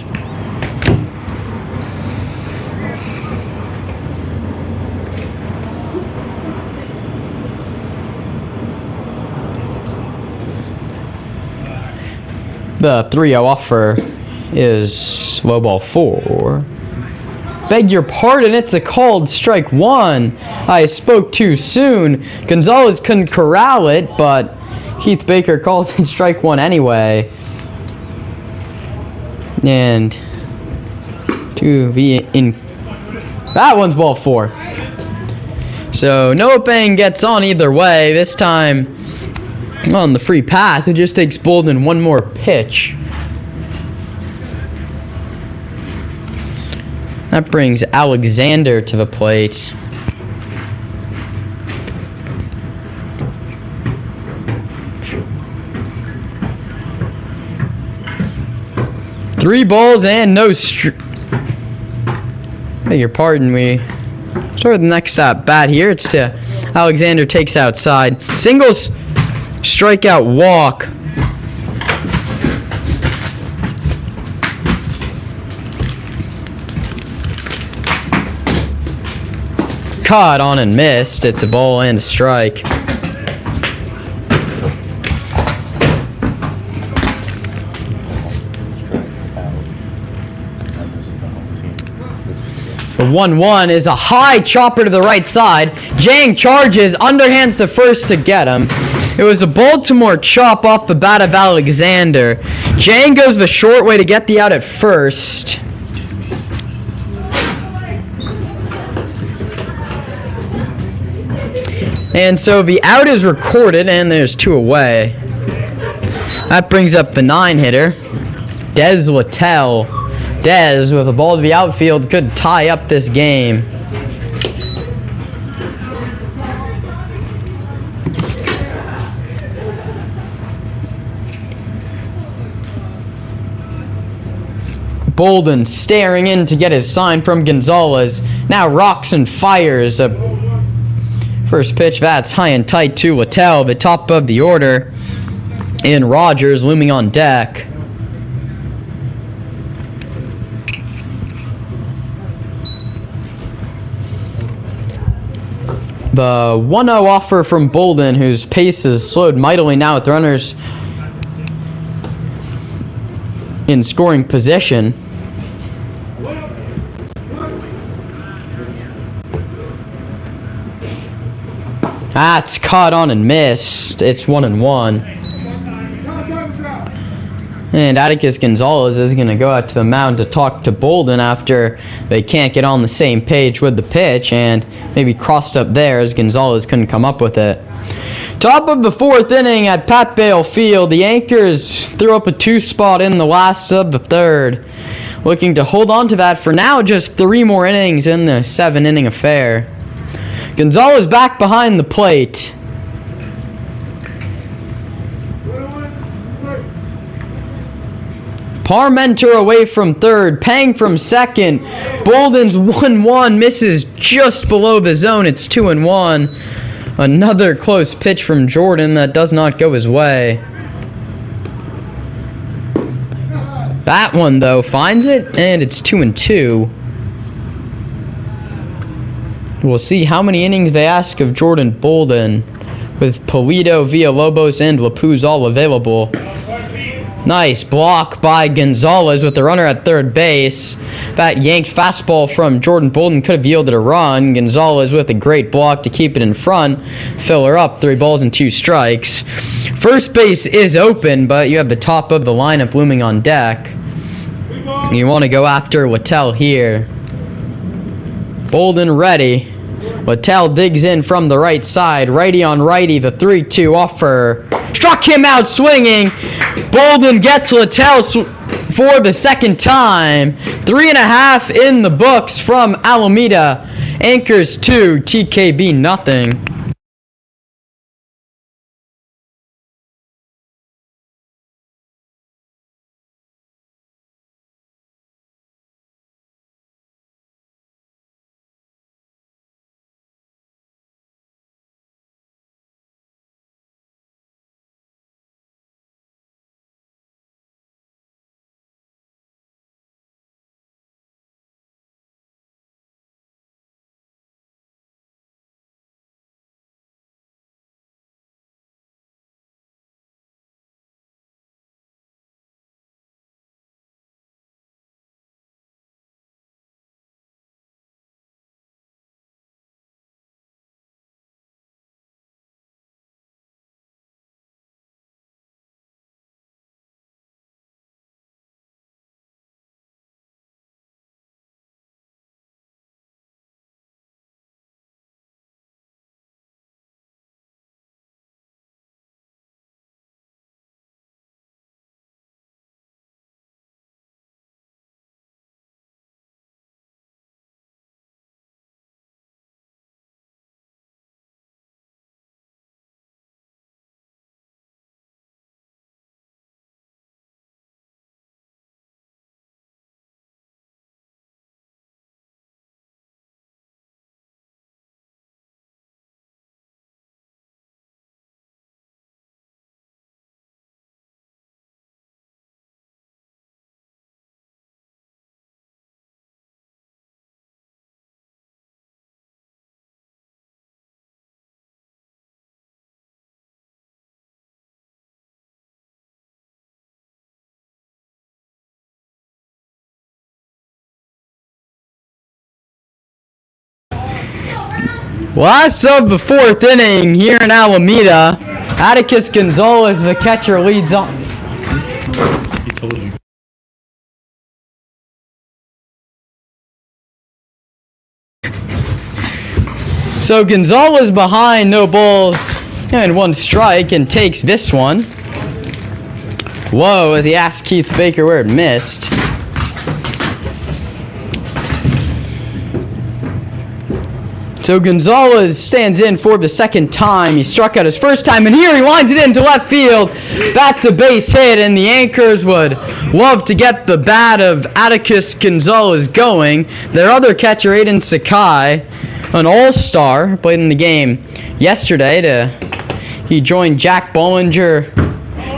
The 3-0 offer is low ball 4. Beg your pardon, it's a called strike 1. I spoke too soon. Gonzalez couldn't corral it, but Keith Baker calls it strike 1 anyway. And that one's ball 4. So Noah Pang gets on either way. This time on the free pass, it just takes Bolden one more pitch. That brings Alexander to the plate. Three balls and no beg your pardon, we start the next bat here. It's to Alexander, takes outside. Singles, strikeout, walk. Caught on and missed. It's a ball and a strike. The 1-1 is a high chopper to the right side. Jang charges, underhands to first to get him. It was a Baltimore chop off the bat of Alexander. Jang goes the short way to get the out at first. And so the out is recorded, and there's 2 away. That brings up the 9-hitter, Des Littell. Des, with a ball to the outfield, could tie up this game. Bolden staring in to get his sign from Gonzalez. Now rocks and fires a First pitch, that's high and tight to Littell, the top of the order. And Rogers looming on deck. The 1-0 offer from Bolden, whose pace is slowed mightily now with runners in scoring position. That's caught on and missed. It's 1-1. And Atticus Gonzalez is going to go out to the mound to talk to Bolden after they can't get on the same page with the pitch, and maybe crossed up there as Gonzalez couldn't come up with it. Top of the 4th inning at Pat Bale Field. The Anchors threw up a 2 spot in the last of the 3rd. Looking to hold on to that for now, just 3 more innings in the 7-inning affair. Gonzalez back behind the plate. Parmenter away from 3rd, Pang from 2nd. Bolden's 1-1 misses just below the zone. It's 2-1. Another close pitch from Jordan that does not go his way. That one, though, finds it, and it's 2-2. We'll see how many innings they ask of Jordan Bolden, with Polito, Villalobos, and Lapuz all available. Nice block by Gonzalez with the runner at 3rd base. That yanked fastball from Jordan Bolden could have yielded a run. Gonzalez with a great block to keep it in front. Filler up, 3 balls and 2 strikes. First base is open, but you have the top of the lineup looming on deck. You want to go after Littell here. Bolden ready. Littell digs in from the right side. Righty on righty, the 3-2 offer. Struck him out swinging. Bolden gets Littell for the 2nd time. 3.5 in the books from Alameda. Anchors 2, TKB nothing. Last of the 4th inning here in Alameda. Atticus Gonzalez, the catcher, leads on. He told you. So Gonzalez behind, no balls and 1 strike, and takes this one. Whoa, as he asked Keith Baker where it missed. So Gonzalez stands in for the 2nd time. He struck out his 1st time, and here he lines it into left field. That's a base hit, and the Anchors would love to get the bat of Atticus Gonzalez going. Their other catcher, Aiden Sakai, an all-star, played in the game yesterday. He joined Jack Bollinger,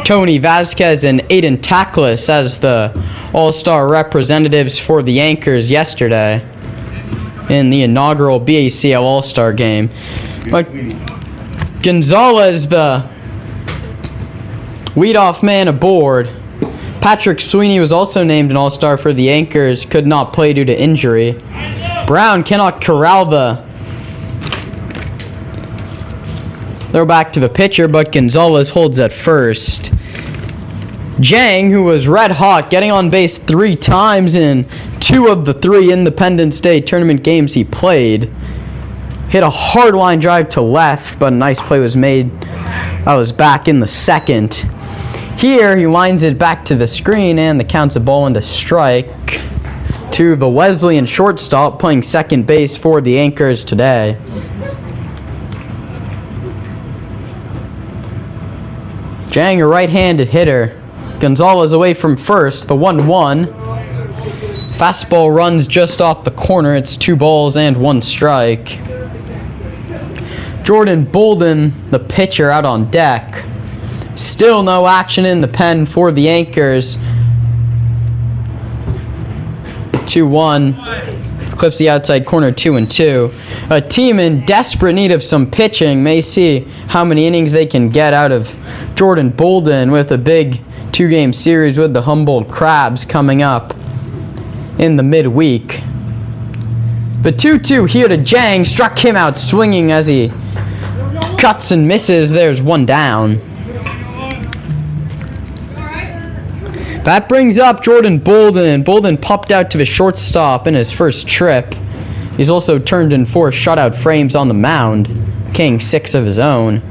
Tony Vasquez, and Aiden Tackless as the all-star representatives for the Anchors yesterday in the inaugural BACL All-Star game. But Gonzalez, the leadoff man aboard. Patrick Sweeney was also named an all-star for the Anchors, could not play due to injury. Brown cannot corral the throw back to the pitcher, but Gonzalez holds at first. Jang, who was red hot, getting on base 3 times in 2 of the 3 Independence Day tournament games he played, hit a hard line drive to left, but a nice play was made. I was back in the second. Here, he lines it back to the screen, and the count's a ball into strike to the Wesleyan shortstop playing second base for the Anchors today. Jang, a right-handed hitter. Gonzalez away from first, the 1-1. Fastball runs just off the corner. It's 2 balls and 1 strike. Jordan Bolden, the pitcher, out on deck. Still no action in the pen for the Anchors. 2-1. Clips the outside corner, 2-2. A team in desperate need of some pitching may see how many innings they can get out of Jordan Bolden with a big 2-game series with the Humboldt Crabs coming up in the midweek. But 2-2 here to Jang. Struck him out swinging as he cuts and misses. There's 1 down. That brings up Jordan Bolden. Bolden popped out to the shortstop in his first trip. He's also turned in 4 shutout frames on the mound, carrying 6 of his own.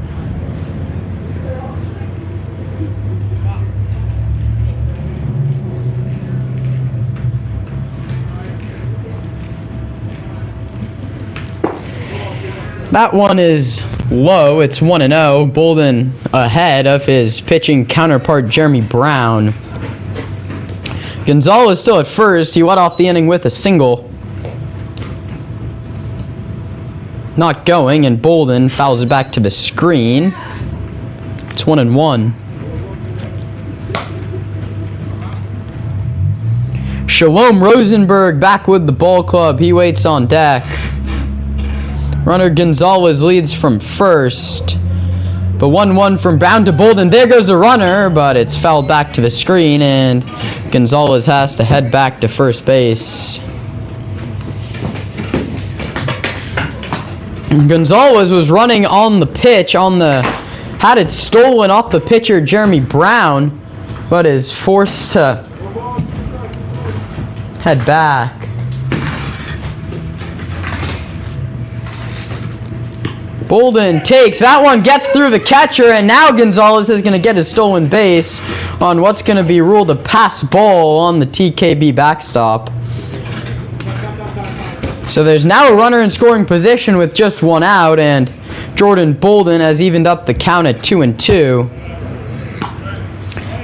That one is low. It's 1-0. Bolden ahead of his pitching counterpart, Jeremy Brown. Gonzalez still at first. He led off the inning with a single. Not going, and Bolden fouls it back to the screen. It's 1-1. Shalom Rosenberg back with the ball club. He waits on deck. Runner Gonzalez leads from first. But 1-1 from Brown to Bolden. There goes the runner, but it's fouled back to the screen, and Gonzalez has to head back to first base. Gonzalez was running on the pitch, had it stolen off the pitcher, Jeremy Brown, but is forced to head back. Bolden takes, that one gets through the catcher, and now Gonzalez is going to get his stolen base on what's going to be ruled a pass ball on the TKB backstop. So there's now a runner in scoring position with just 1 out, and Jordan Bolden has evened up the count at 2-2.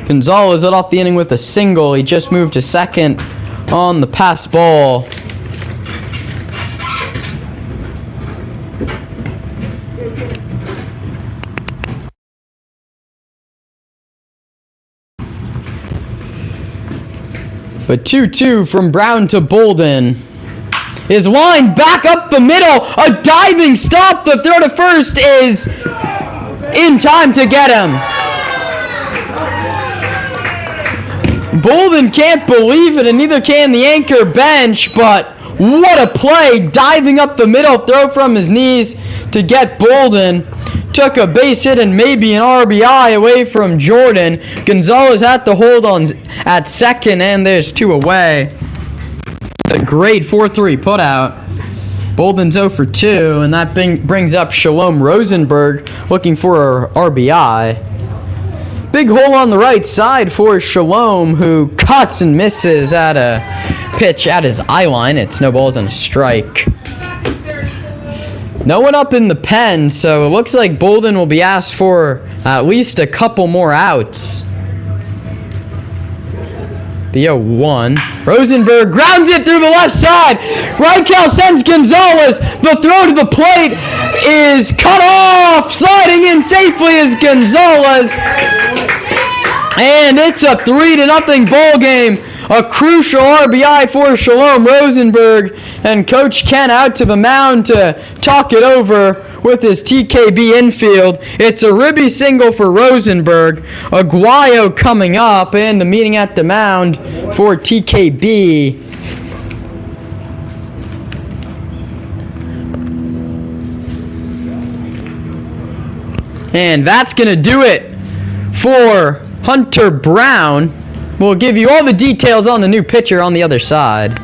Gonzalez led off the inning with a single. He just moved to second on the pass ball. But 2-2 from Brown to Bolden. His line back up the middle. A diving stop. The throw to first is in time to get him. Bolden can't believe it, and neither can the Anchor bench, but what a play. Diving up the middle, throw from his knees to get Bolden. Took a base hit and maybe an RBI away from Jordan. Gonzalez had to hold on at second, and there's 2 away. It's a great 4-3 putout. Bolden's 0 for 2, and that brings up Shalom Rosenberg looking for a RBI. Big hole on the right side for Shalom, who cuts and misses at a pitch at his eye line. It's no balls and a strike. No one up in the pen, so it looks like Bolden will be asked for at least a couple more outs. The 0-1. Rosenberg grounds it through the left side. Reichel sends Gonzalez. The throw to the plate is cut off. Sliding in safely is Gonzalez. And it's a 3-0 ball game. A crucial RBI for Shalom Rosenberg. And Coach Ken out to the mound to talk it over with his TKB infield. It's a ribby single for Rosenberg. Aguayo coming up, and the meeting at the mound for TKB. And that's going to do it for Hunter Brown. We'll give you all the details on the new pitcher on the other side.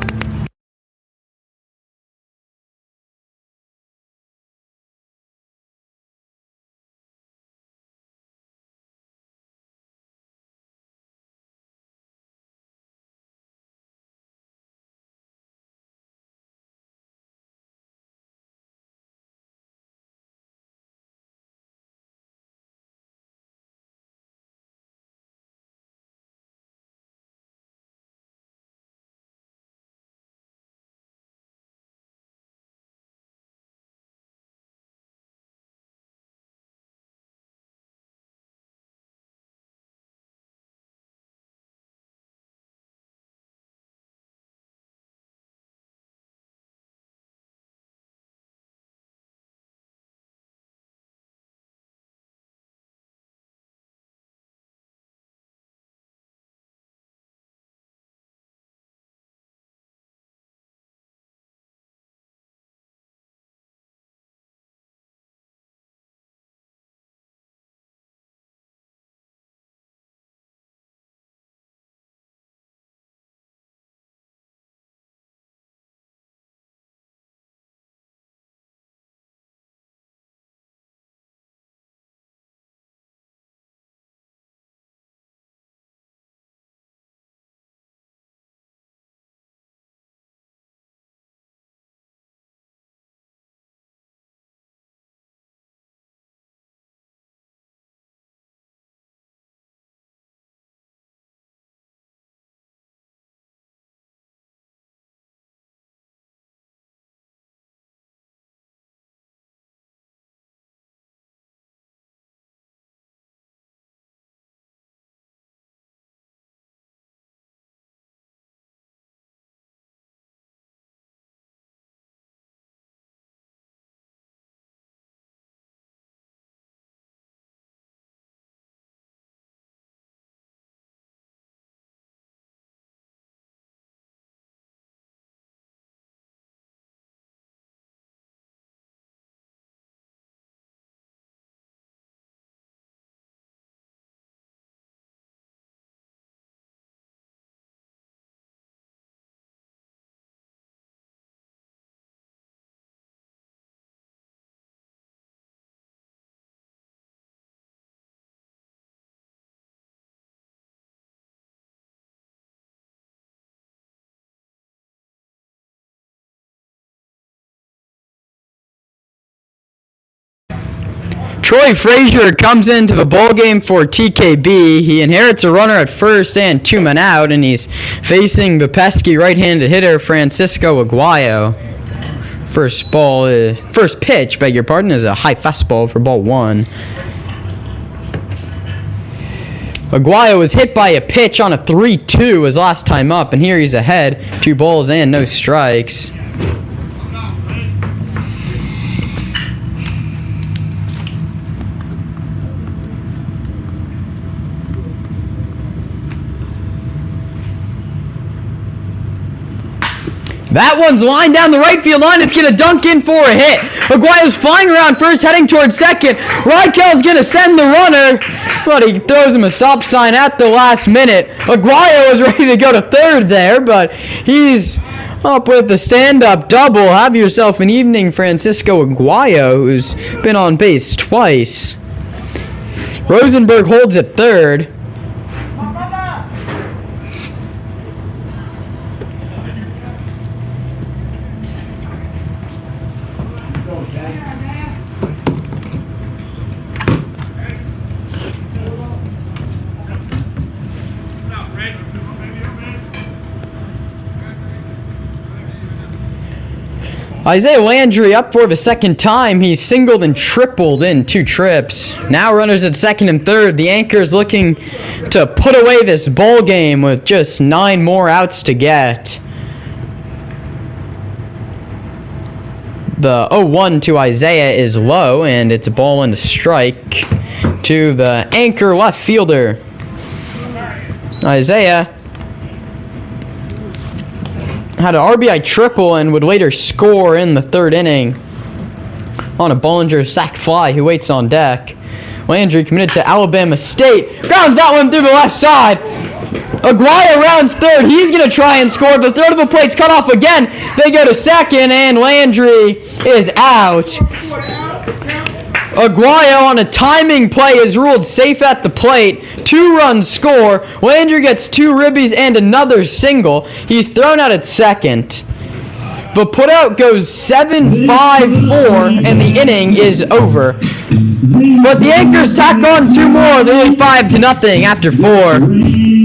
Troy Frazier comes into the ballgame for TKB. He inherits a runner at first and 2 men out, and he's facing the pesky right-handed hitter Francisco Aguayo. First pitch, beg your pardon, is a high fastball for ball 1. Aguayo was hit by a pitch on a 3-2 his last time up, and here he's ahead, 2 balls and no strikes. That one's lined down the right field line. It's going to dunk in for a hit. Aguayo's flying around first, heading towards second. Reichell's going to send the runner, but he throws him a stop sign at the last minute. Aguayo is ready to go to third there, but he's up with the stand-up double. Have yourself an evening, Francisco Aguayo, who's been on base twice. Rosenberg holds at third. Isaiah Landry up for the second time. He singled and tripled in 2 trips. Now runners at second and third. The Anchors looking to put away this ball game with just 9 more outs to get. The 0-1 to Isaiah is low, and it's a ball and a strike to the Anchor left fielder. Isaiah had an RBI triple and would later score in the 3rd inning on a Bollinger sac fly who waits on deck. Landry committed to Alabama State. Grounds that one through the left side. Aguayo rounds 3rd. He's going to try and score, but the throw to the plate's cut off again. They go to 2nd, and Landry is out. Aguayo on a timing play is ruled safe at the plate. 2 runs score. Landry gets 2 ribbies and another single. He's thrown out at 2nd. The putout goes 7-5-4, and the inning is over. But the Anchors tack on 2 more. They're only 5-0 after 4.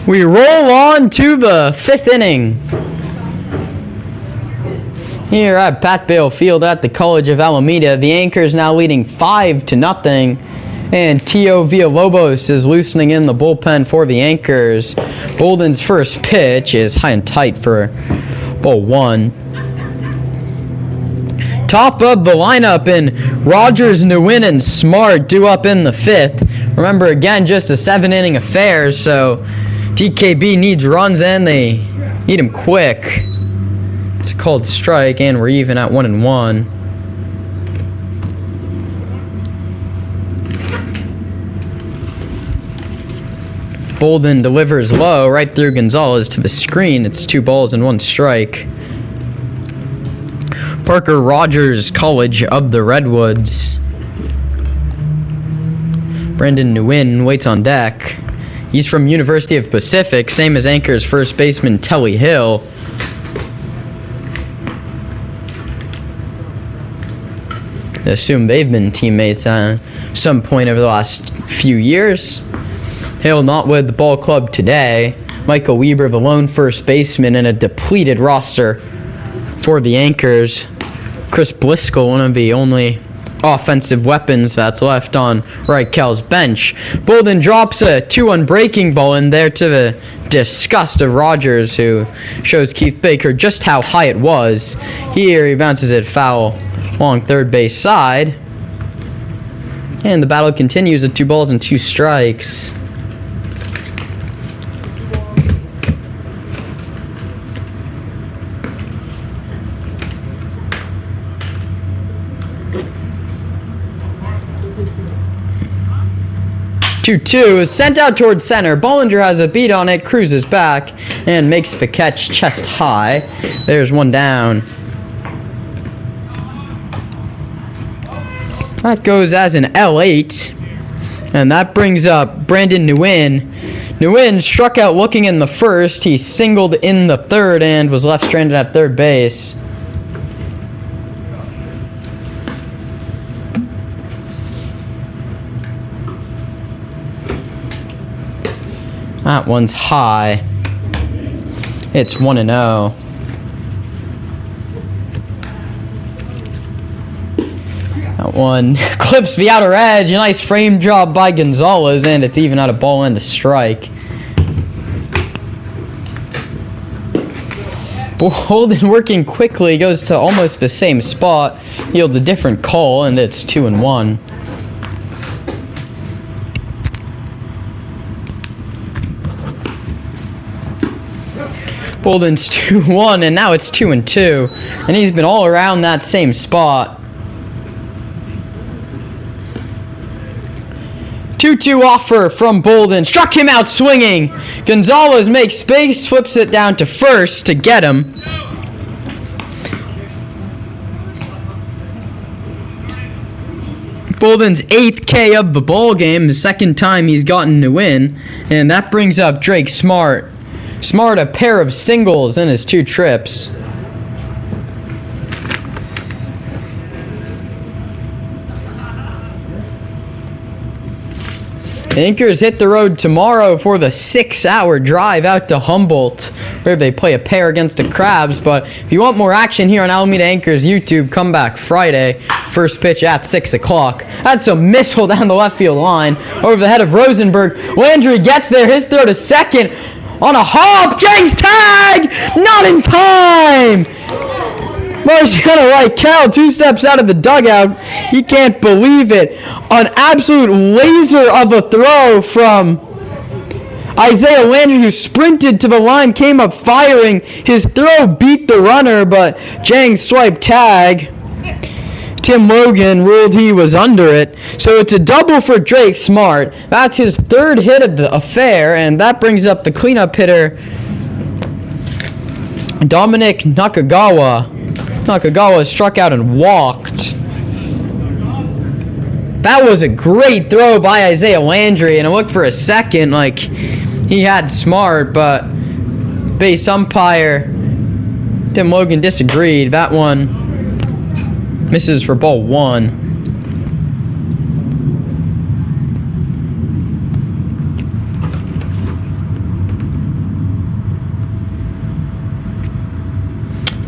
We roll on to the 5th inning. Here at Pat Bale Field at the College of Alameda, the Anchors now leading 5-0, and Tio Villalobos is loosening in the bullpen for the Anchors. Bolden's first pitch is high and tight for ball 1. Top of the lineup in Rogers, Nguyen, and Smart due up in the 5th. Remember, again, just a 7-inning affair, so TKB needs runs and they need them quick. It's a called strike, and we're even at 1-1. Bolden delivers low right through Gonzalez to the screen. It's 2 balls and 1 strike. Parker Rogers, College of the Redwoods. Brendan Nguyen waits on deck. He's from University of Pacific, same as Anchor's first baseman Telly Hill. I assume they've been teammates at some point over the last few years. Hill not with the ball club today. Michael Weber, the lone first baseman in a depleted roster for the Anchors. Chris Bliscoe, one of the only offensive weapons that's left on Reichell's bench. Bolden drops a 2-1 breaking ball in there to the disgust of Rogers, who shows Keith Baker just how high it was. Here he bounces it foul along third base side. And the battle continues at 2 balls and 2 strikes. 2-2 is sent out towards center. Bollinger has a beat on it, cruises back, and makes the catch chest high. There's one down. That goes as an L8. And that brings up Brandon Nguyen. Nguyen struck out looking in the first. He singled in the third and was left stranded at third base. That one's high. It's 1-0. That one clips the outer edge. A nice frame job by Gonzalez, and it's even out of ball and a strike. Holden working quickly goes to almost the same spot, yields a different call, and it's 2-1. Bolden's 2-1, and now it's 2-2, and he's been all around that same spot. 2-2 offer from Bolden. Struck him out swinging. Gonzalez makes space, flips it down to first to get him. Bolden's 8th K of the ball game, the second time he's gotten to win, and that brings up Drake Smart. Smart a pair of singles in his 2 trips. Anchors hit the road tomorrow for the 6-hour drive out to Humboldt, where they play a pair against the Crabs. But if you want more action here on Alameda Anchors YouTube, come back Friday. First pitch at 6 o'clock. That's a missile down the left field line over the head of Rosenberg. Landry gets there. His throw to second on a hop. Jang's tag! Not in time! Marciano Reichel 2 steps out of the dugout. He can't believe it. An absolute laser of a throw from Isaiah Landry, who sprinted to the line, came up firing. His throw beat the runner, but Jang swiped tag. Tim Logan ruled he was under it. So it's a double for Drake Smart. That's his 3rd hit of the affair, and that brings up the cleanup hitter, Dominic Nakagawa. Nakagawa struck out and walked. That was a great throw by Isaiah Landry, and it looked for a second like he had Smart, but base umpire Tim Logan disagreed. That one misses for ball 1.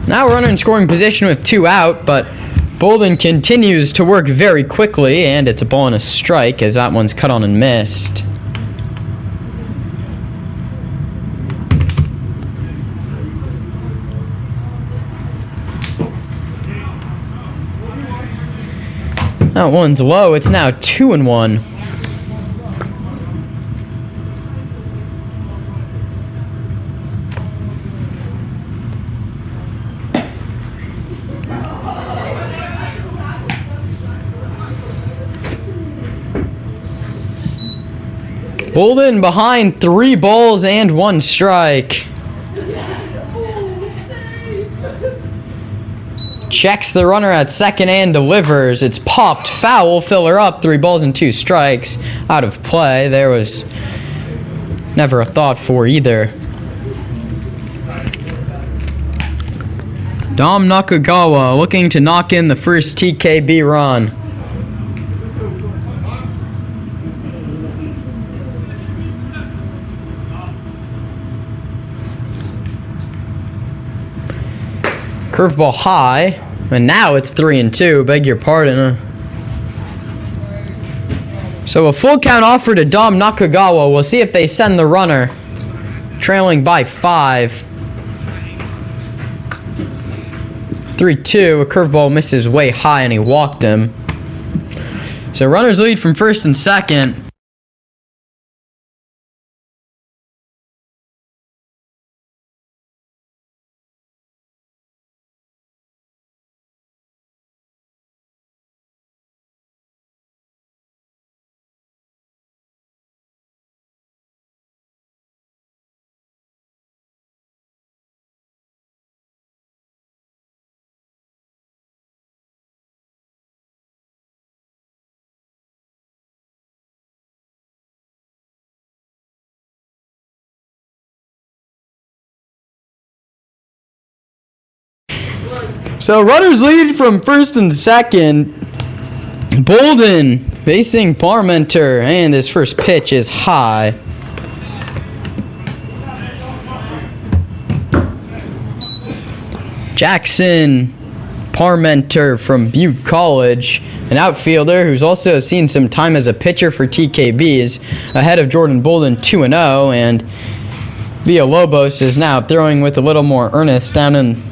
Now runner in scoring position with 2 out, but Bolden continues to work very quickly, and it's a ball and a strike as that one's cut on and missed. That one's low. It's now 2-1. Bolden behind 3 balls and 1 strike. Checks the runner at second and delivers. It's popped foul. Filler up. 3 balls and 2 strikes. Out of play. There was never a thought for either. Dom Nakagawa looking to knock in the first TKB run. Curveball high, and now it's 3-2. Beg your pardon. So a full count offer to Dom Nakagawa. We'll see if they send the runner. Trailing by 5. 3-2. A curveball misses way high, and he walked him. So runners lead from first and second. So runners lead from first and second. Bolden facing Parmenter, and his first pitch is high. Jackson Parmenter from Butte College, an outfielder who's also seen some time as a pitcher for TKB, is ahead of Jordan Bolden 2-0, and Villalobos is now throwing with a little more earnest down in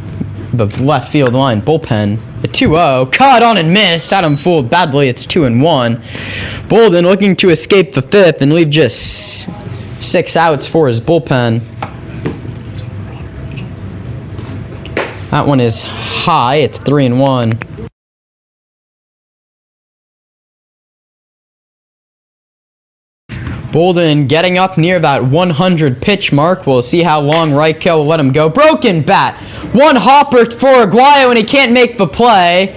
the left field line bullpen. A 2-0, caught on and missed, had him fooled badly, it's 2-1. Bolden looking to escape the fifth and leave just 6 outs for his bullpen. That one is high, it's 3-1. Bolden getting up near that 100 pitch mark. We'll see how long Reichel will let him go. Broken bat. One hopper for Aguayo and he can't make the play.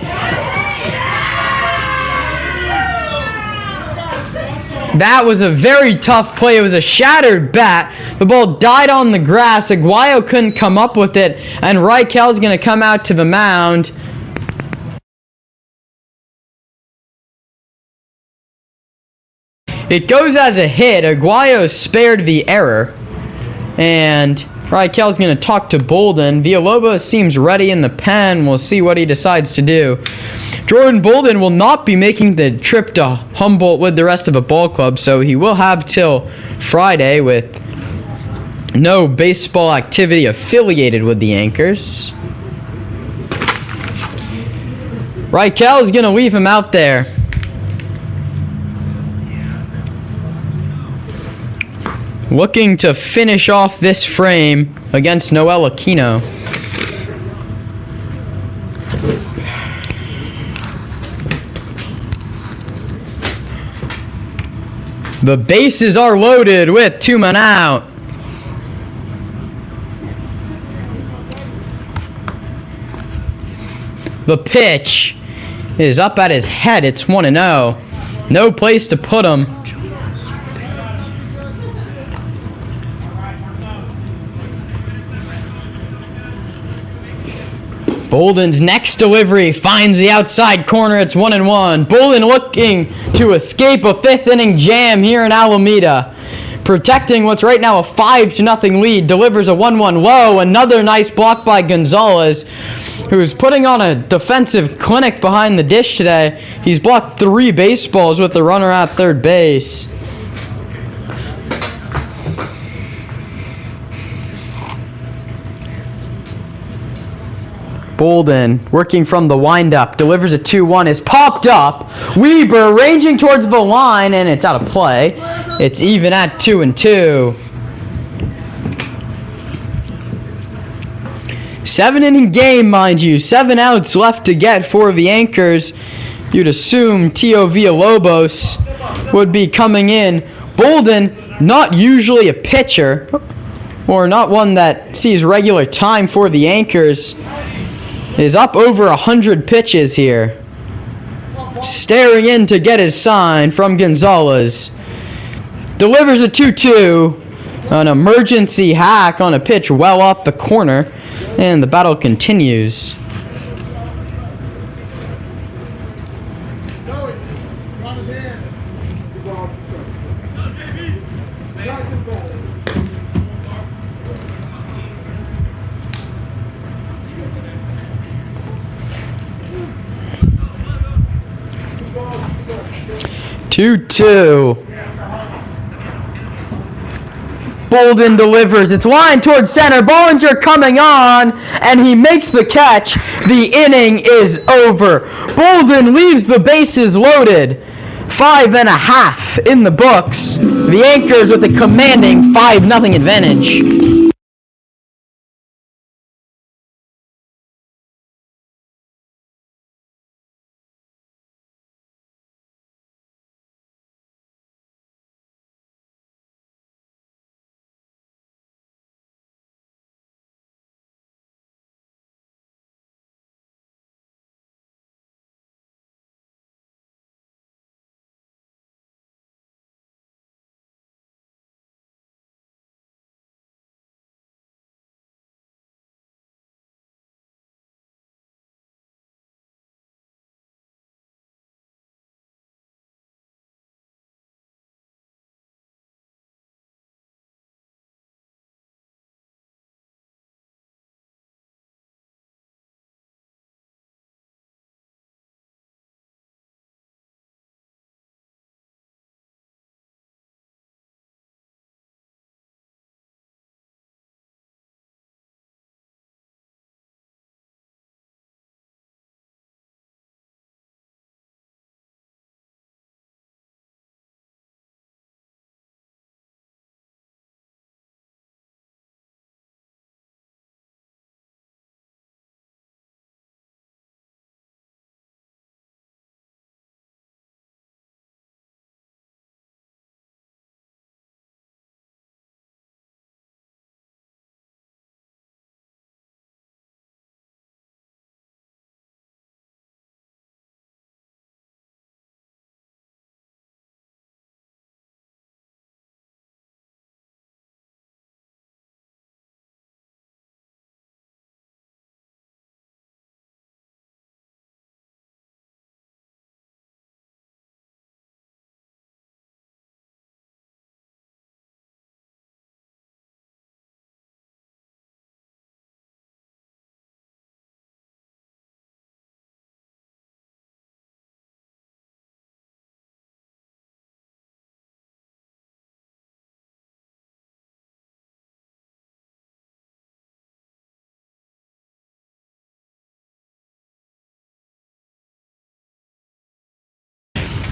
That was a very tough play. It was a shattered bat. The ball died on the grass. Aguayo couldn't come up with it. And Reichel is going to come out to the mound. It goes as a hit. Aguayo spared the error. And Reichel going to talk to Bolden. Villalobos seems ready in the pen. We'll see what he decides to do. Jordan Bolden will not be making the trip to Humboldt with the rest of the ball club, so he will have till Friday with no baseball activity affiliated with the Anchors. Reichel is going to leave him out there. Looking to finish off this frame against Noel Aquino. The bases are loaded with 2 men out. The pitch is up at his head. It's 1-0. No place to put him. Bolden's next delivery finds the outside corner. It's 1-1. Bolden looking to escape a 5th inning jam here in Alameda. Protecting what's right now a 5-0 lead. Delivers a 1-1 low. Another nice block by Gonzalez, who's putting on a defensive clinic behind the dish today. He's blocked 3 baseballs with the runner at third base. Bolden, working from the windup, delivers a 2-1, is popped up. Weber ranging towards the line, and it's out of play. It's even at 2-2. 7-inning game, mind you. 7 outs left to get for the Anchors. You'd assume Tio Villalobos would be coming in. Bolden, not usually a pitcher, or not one that sees regular time for the Anchors, is up over 100 pitches here. Staring in to get his sign from Gonzalez. Delivers a 2-2. An emergency hack on a pitch well up the corner. And the battle continues. Two. Bolden delivers. It's lined towards center. Bollinger coming on, and he makes the catch. The inning is over. Bolden leaves the bases loaded. 5.5 in the books. The Anchors with a commanding 5-0 advantage.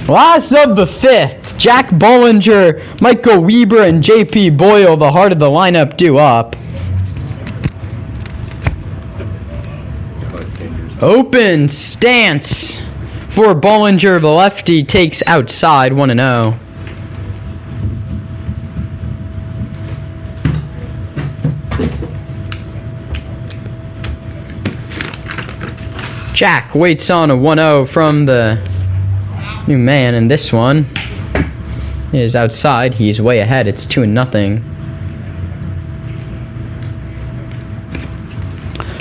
Last of the fifth, Jack Bollinger, Michael Weber, and JP Boyle, the heart of the lineup, due up. Open stance for Bollinger. The lefty takes outside 1-0. Jack waits on a 1-0 from the new man, and this one is outside. He's way ahead. It's 2-0.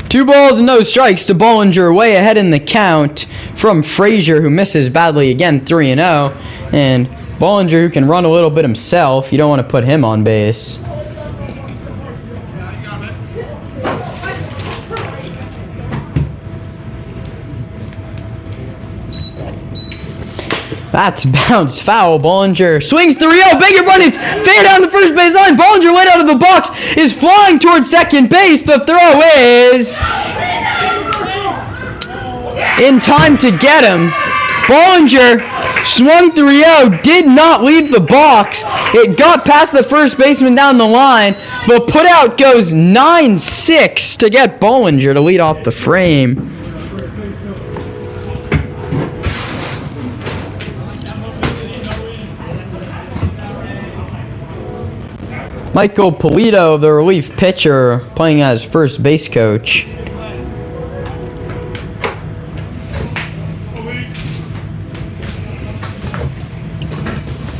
2 balls and no strikes to Bollinger, way ahead in the count from Frazier, who misses badly again, 3-0. And Bollinger, who can run a little bit himself, you don't want to put him on base. That's bounced foul. Bollinger swings 3-0. Bigger bunnies fair down the first base line. Bollinger went out of the box, is flying towards second base. The throw is in time to get him. Bollinger swung 3-0, did not leave the box. It got past the first baseman down the line. The putout goes 9-6 to get Bollinger to lead off the frame. Michael Polito, the relief pitcher, playing as first base coach.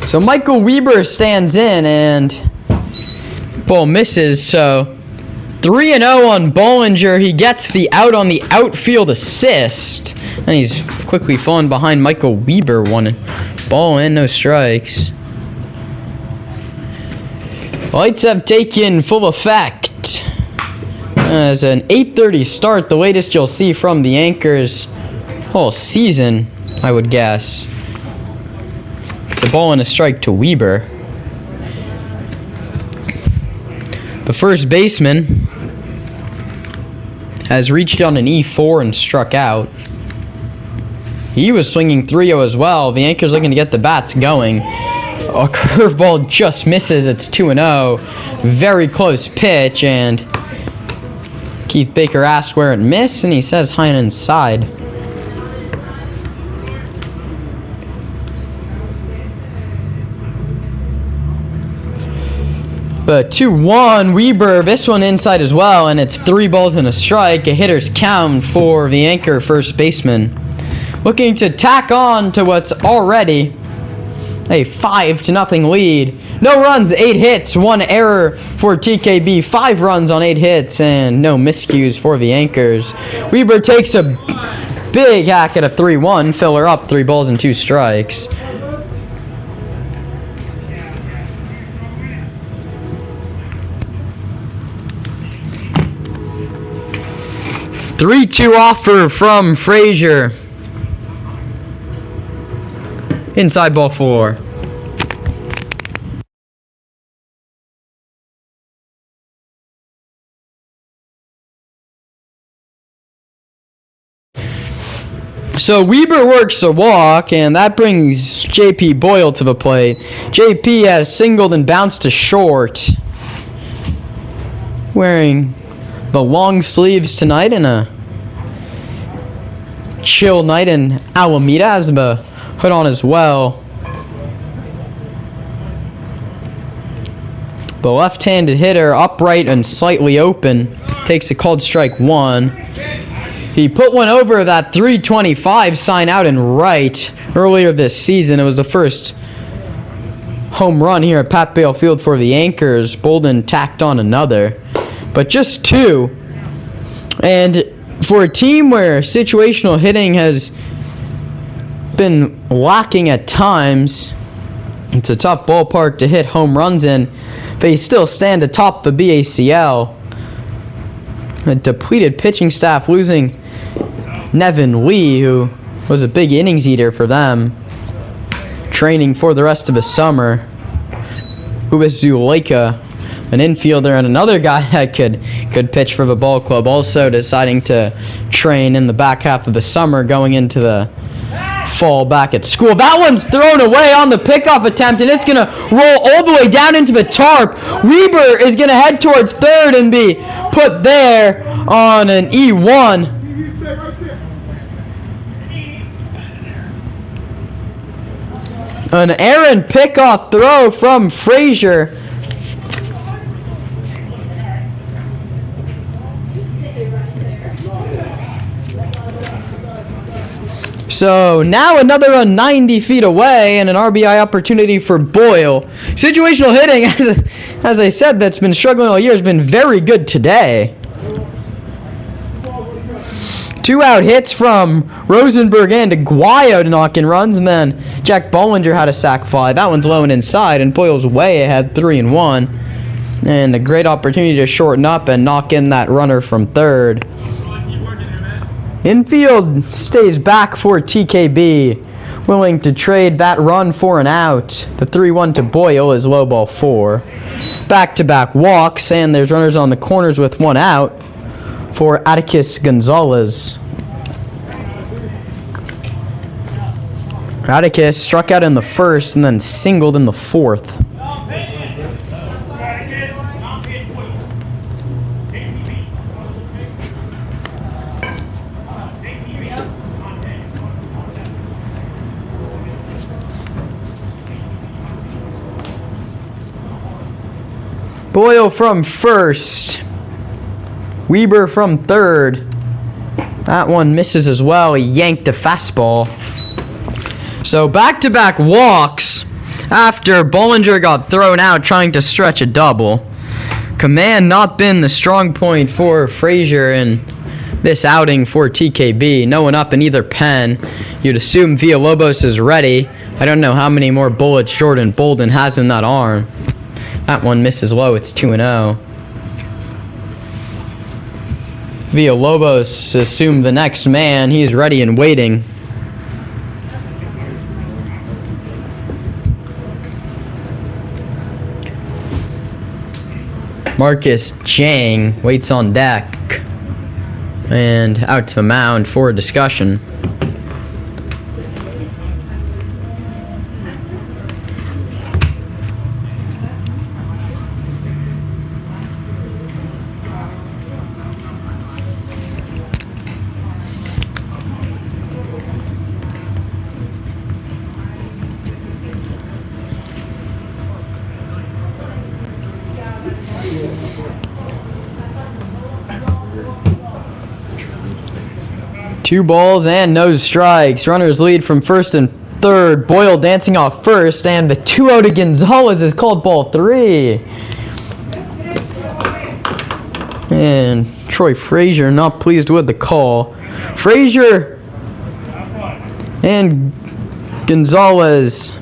So Michael Weber stands in and ball misses. So 3-0 on Bollinger. He gets the out on the outfield assist. And he's quickly fallen behind Michael Weber. 1 ball in, no strikes. Lights have taken full effect as an 8:30 start, the latest you'll see from the Anchors whole season, I would guess. It's a ball and a strike to Weber. The first baseman has reached on an E4 and struck out. He was swinging 3-0 as well. The Anchors looking to get the bats going. A curveball just misses. It's 2-0. Very close pitch, and Keith Baker asks where it missed, and he says high and inside. But 2-1, Weber, this one inside as well, and it's 3 balls and a strike. A hitter's count for the Anchor first baseman. Looking to tack on to what's already a 5-0 lead. No runs, 8 hits, 1 error for TKB. 5 runs on 8 hits, and no miscues for the Anchors. Weber takes a big hack at a 3-1. Filler up, 3 balls and 2 strikes. Three-two offer from Frazier. Inside ball 4. So Weber works a walk, and that brings JP Boyle to the plate. JP has singled and bounced to short. Wearing the long sleeves tonight in a chill night in Alameda, as the hood on as well. The left-handed hitter, upright and slightly open, takes a called strike 1. He put one over that 325 sign out and right earlier this season. It was the first home run here at Pat Bale Field for the Anchors. Bolden tacked on another, but just 2. And for a team where situational hitting has been lacking at times, it's a tough ballpark to hit home runs in. They still stand atop the BACL. A depleted pitching staff, losing Nevin Lee, who was a big innings eater for them, training for the rest of the summer. Who is Zuleika, an infielder, and another guy that could pitch for the ball club, also deciding to train in the back half of the summer, going into the fall back at school. That one's thrown away on the pickoff attempt, and it's going to roll all the way down into the tarp. Weber is going to head towards third and be put there on an E1. An errant pickoff throw from Frazier. So now another run 90 feet away and an RBI opportunity for Boyle. Situational hitting, as I said, that's been struggling all year, has been very good today. 2 out hits from Rosenberg and Aguayo to knock in runs, and then Jack Bollinger had a sac fly. That one's low and inside, and Boyle's way ahead 3-1. And a great opportunity to shorten up and knock in that runner from third. Infield stays back for TKB, willing to trade that run for an out. The 3-1 to Boyle is low ball 4. Back-to-back walks, and there's runners on the corners with 1 out for Atticus Gonzalez. Atticus struck out in the first and then singled in the fourth. Boyle from first. Weber from third. That one misses as well. He yanked a fastball. So back-to-back walks after Bollinger got thrown out trying to stretch a double. Command not been the strong point for Frazier in this outing for TKB. No one up in either pen. You'd assume Villalobos is ready. I don't know how many more bullets Jordan Bolden has in that arm. That one misses low. It's 2-0. Villalobos assumed the next man. He's ready and waiting. Marcus Jang waits on deck and out to the mound for a discussion. Two balls and no strikes. Runners lead from first and third. Boyle dancing off first, and the 2-0 to Gonzalez is called ball 3. And Troy Frazier not pleased with the call. Frazier and Gonzalez.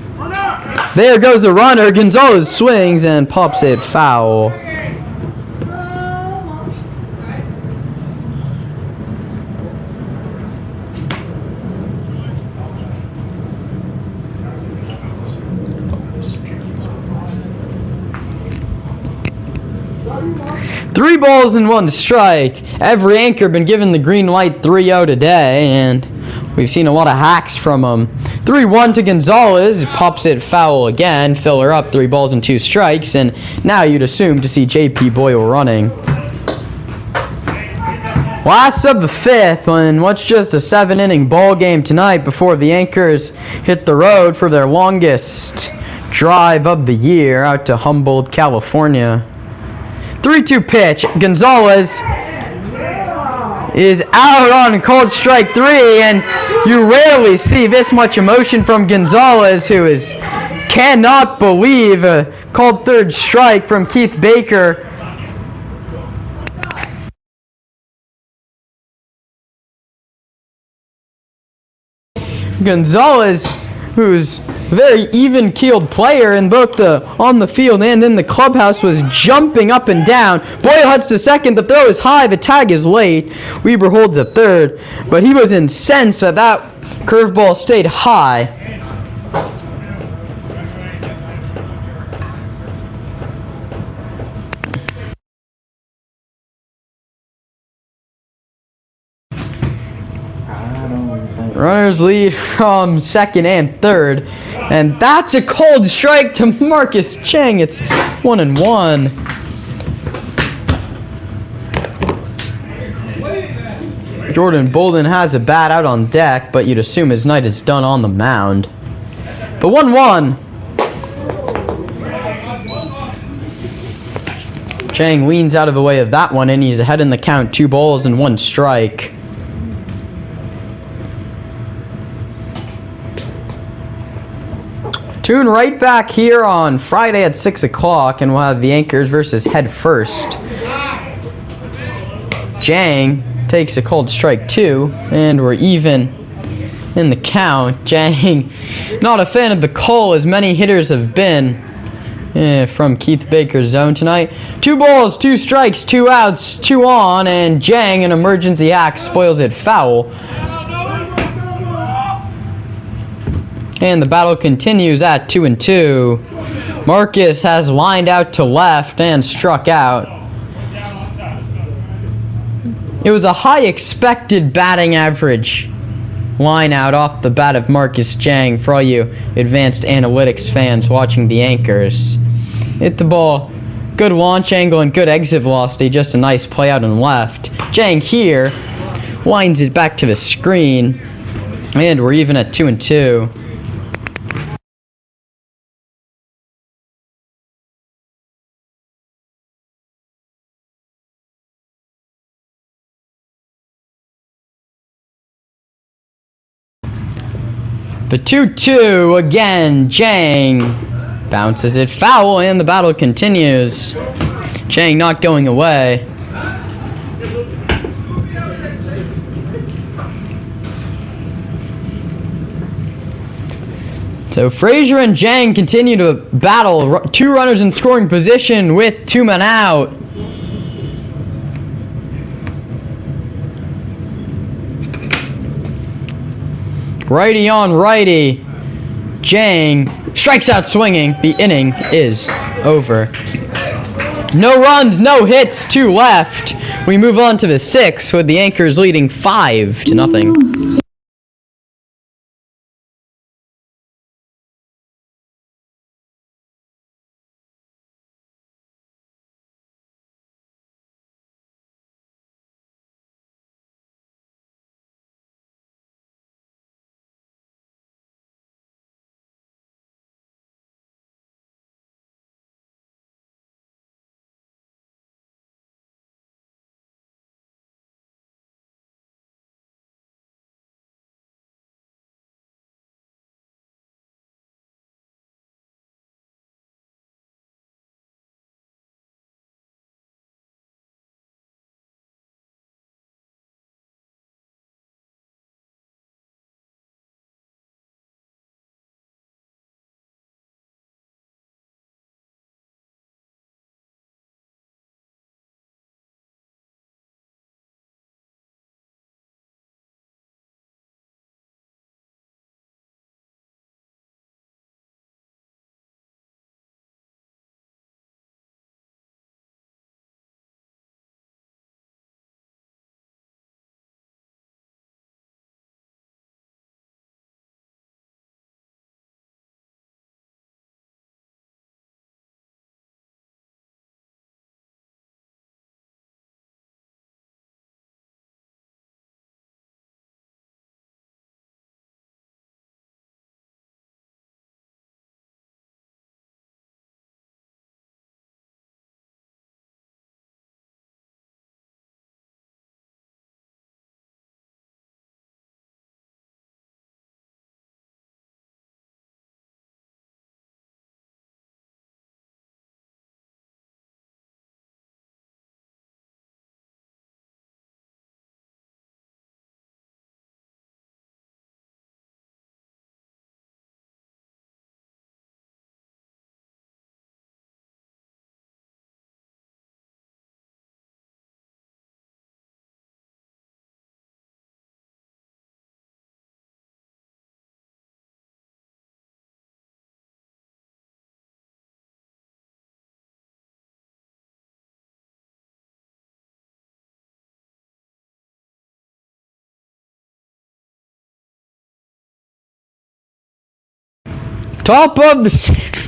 There goes the runner. Gonzalez swings and pops it foul. Three balls and one strike. Every anchor been given the green light 3-0 today, and we've seen a lot of hacks from him. 3-1 to Gonzalez. Pops it foul again. Filler up 3 balls and 2 strikes, and now you'd assume to see JP Boyle running. Last of the 5th, and what's just a 7-inning ball game tonight before the Anchors hit the road for their longest drive of the year out to Humboldt, California. 3-2 pitch. Gonzalez is out on called strike 3, and you rarely see this much emotion from Gonzalez, who cannot believe a called third strike from Keith Baker. Gonzalez, who's a very even-keeled player in both on the field and in the clubhouse, was jumping up and down. Boyle heads to second. The throw is high. The tag is late. Weber holds at third, but he was incensed that curveball stayed high. Runners lead from second and third. And that's a cold strike to Marcus Chang. It's 1-1. Jordan Bolden has a bat out on deck, but you'd assume his night is done on the mound. But 1-1. Chang leans out of the way of that one, and he's ahead in the count. 2 balls and 1 strike. Tune right back here on Friday at 6 o'clock, and we'll have the Anchors versus Head First. Jang takes a cold strike 2, and we're even in the count. Jang, not a fan of the call as many hitters have been from Keith Baker's zone tonight. 2 balls, 2 strikes, 2 outs, 2 on, and Jang, an emergency hack, spoils it foul. And the battle continues at 2-2. Marcus has lined out to left and struck out. It was a high expected batting average line out off the bat of Marcus Jang for all you advanced analytics fans watching the Anchors. Hit the ball, good launch angle and good exit velocity, just a nice play out and left. Jang here winds it back to the screen, and we're even at 2-2. But 2-2 again. Jang bounces it foul, and the battle continues. Jang not going away. So Frazier and Jang continue to battle. 2 runners in scoring position with 2 men out. Righty on righty. Jang strikes out swinging. The inning is over. No runs, no hits, 2 left. We move on to the 6th with the Anchors leading 5-0. Top of the...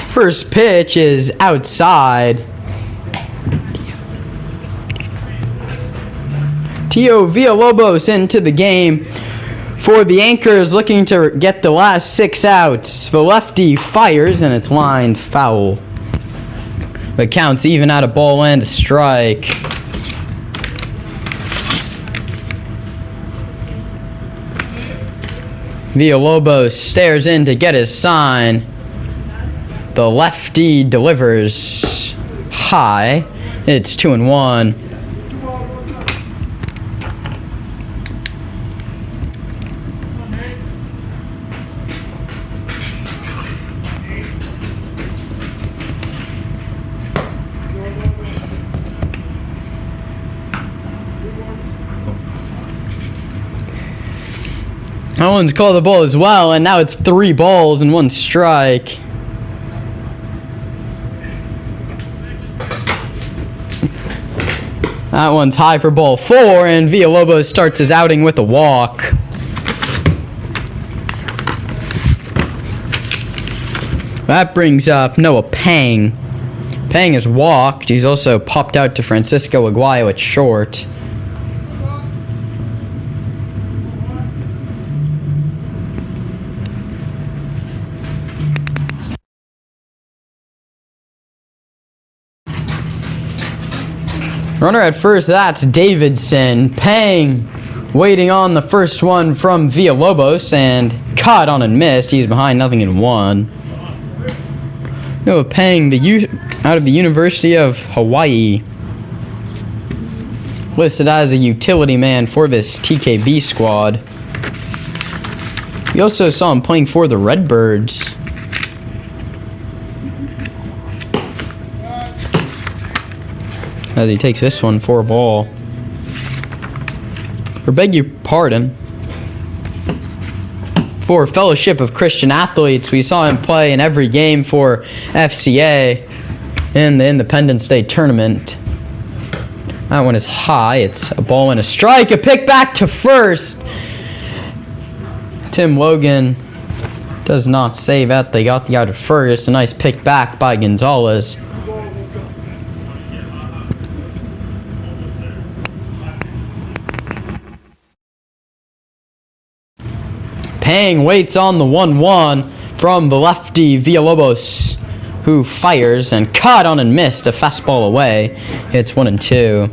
First pitch is outside. Tio Villalobos into the game for the Anchors, looking to get the last 6 outs. The lefty fires, and it's lined foul. But counts even out a ball and a strike. Villalobos stares in to get his sign. The lefty delivers high. It's 2-1. Owens called the ball as well, and now it's 3 balls and 1 strike. That one's high for ball 4, and Villalobos starts his outing with a walk. That brings up Noah Pang. Pang has walked. He's also popped out to Francisco Aguayo at short. Runner at first, that's Davidson. Pang waiting on the first one from Villalobos and caught on and missed. He's behind 0-1. Noah Pang, out of the University of Hawaii. Listed as a utility man for this TKB squad. We also saw him playing for the Redbirds. As he takes this one for a ball. Or beg your pardon. For Fellowship of Christian Athletes, we saw him play in every game for FCA in the Independence Day tournament. That one is high. It's a ball and a strike. A pick back to first. Tim Logan does not save it. They got the out at first. A nice pick back by Gonzalez. Pang waits on the 1-1 from the lefty Villalobos, who fires and caught on and missed a fastball away. It's 1-2.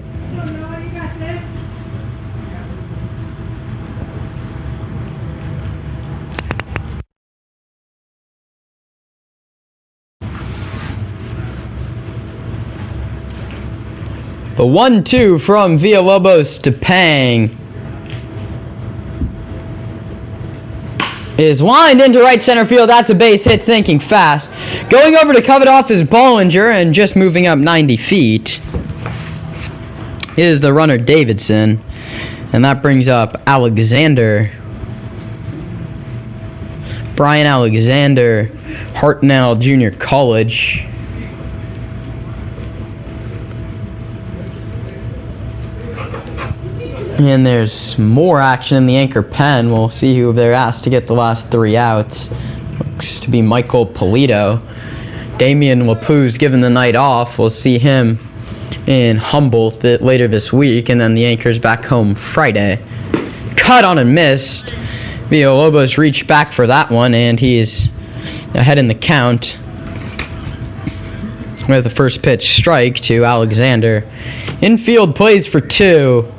The 1-2 from Villalobos to Pang is lined into right center field. That's a base hit, sinking fast. Going over to cut it off is Bollinger, and just moving up 90 feet is the runner Davidson. And that brings up Alexander. Brian Alexander, Hartnell Junior College. And there's more action in the Anchor pen. We'll see who they're asked to get the last 3 outs. Looks to be Michael Polito. Damian Lapou's given the night off. We'll see him in Humboldt later this week. And then the Anchor's back home Friday. Cut on and missed. Villalobos reached back for that one, and he's ahead in the count with the first pitch strike to Alexander. Infield plays for 2.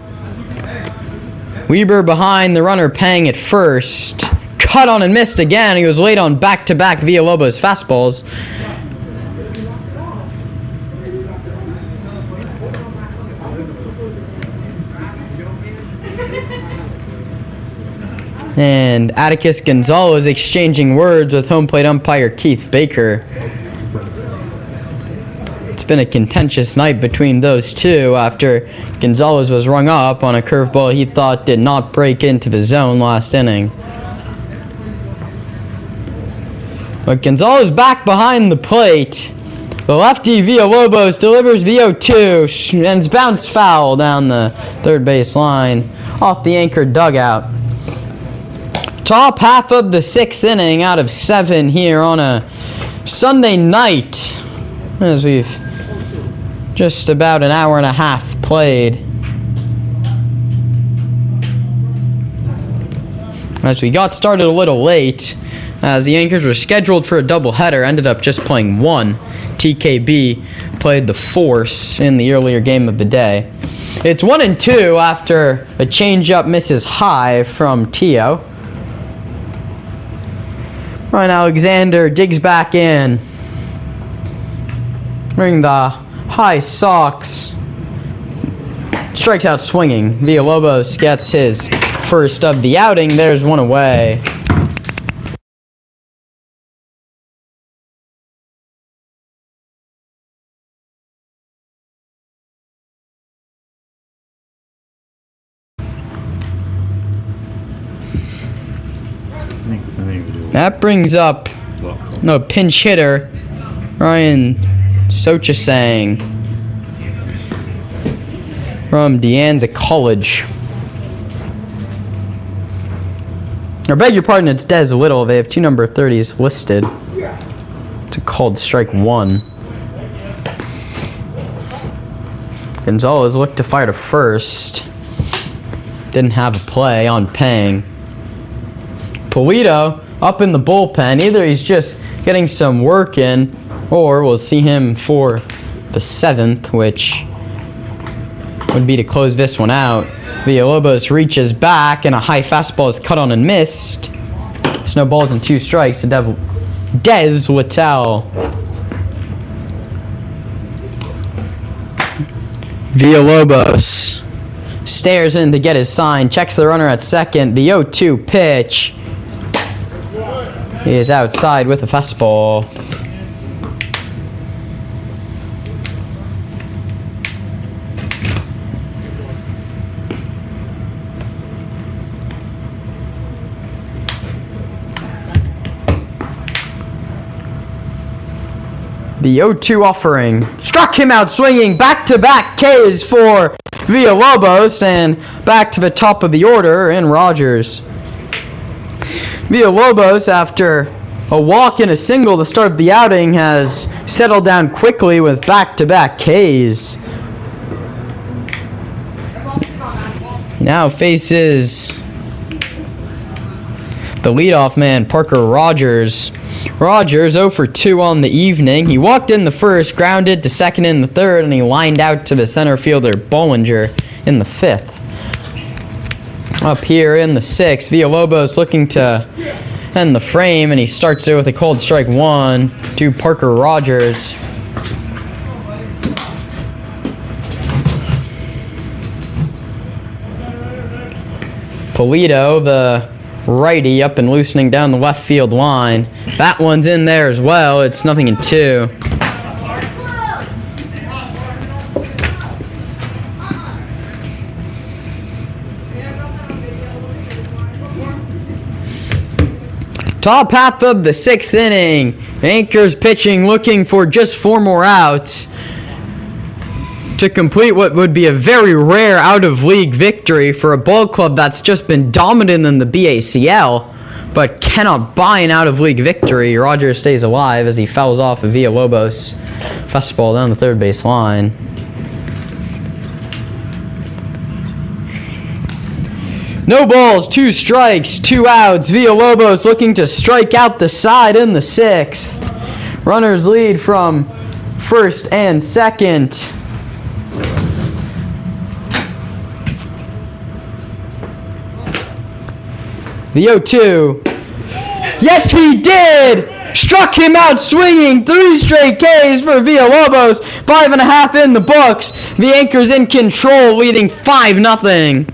Weber behind the runner Pang at first. Cut on and missed again. He was late on back-to-back Villalobos fastballs. And Atticus Gonzalez exchanging words with home plate umpire Keith Baker. It's been a contentious night between those two after Gonzalez was rung up on a curveball he thought did not break into the zone last inning. But Gonzalez back behind the plate. The lefty Villalobos delivers the 0-2 and it's bounced foul down the third base line off the anchored dugout. Top half of the 6th inning out of 7 here on a Sunday night, as we've just about an hour and a half played. As we got started a little late, as the Yankees were scheduled for a doubleheader, ended up just playing one. TKB played the Force in the earlier game of the day. It's 1-2 after a changeup misses high from Tio. Ryan Alexander digs back in. Bring the high socks. Strikes out swinging. Villalobos gets his first of the outing. There's one away. That brings up no pinch hitter Ryan Sochasang from De Anza College. I beg your pardon, it's Des Little. They have 2 number 30s listed. It's a called strike 1. Gonzalez looked to fire to first. Didn't have a play on Pang. Polito up in the bullpen. Either he's just getting some work in, or we'll see him for the 7th, which would be to close this one out. Villalobos reaches back, and a high fastball is cut on and missed. It's no balls and 2 strikes to Des Littell. Villalobos stares in to get his sign, checks the runner at second. The 0-2 pitch. He is outside with a fastball. The 0-2 offering struck him out swinging. Back-to-back Ks for Villalobos, and back to the top of the order in Rogers. Villalobos, after a walk and a single to start the outing, has settled down quickly with back-to-back Ks. He now faces the leadoff man, Parker Rogers. Rogers 0 for 2 on the evening. He walked in the first, grounded to second in the third, and he lined out to the center fielder, Bollinger, in the 5th. Up here in the 6th, Villalobos looking to end the frame, and he starts it with a cold strike 1 to Parker Rogers. Polito, the righty, up and loosening down the left field line. That one's in there as well. It's 0-2. Top half of the 6th inning. Anchors pitching, looking for just 4 more outs to complete what would be a very rare out-of-league victory for a ball club that's just been dominant in the BACL, but cannot buy an out-of-league victory. Rogers stays alive as he fouls off a Villalobos fastball down the third base line. No balls, 2 strikes, 2 outs. Villalobos looking to strike out the side in the 6th. Runners lead from first and second. The 0-2. Yes, he did! Struck him out swinging. 3 straight Ks for Villalobos. 5.5 in the books. The Anchors in control, leading 5-0.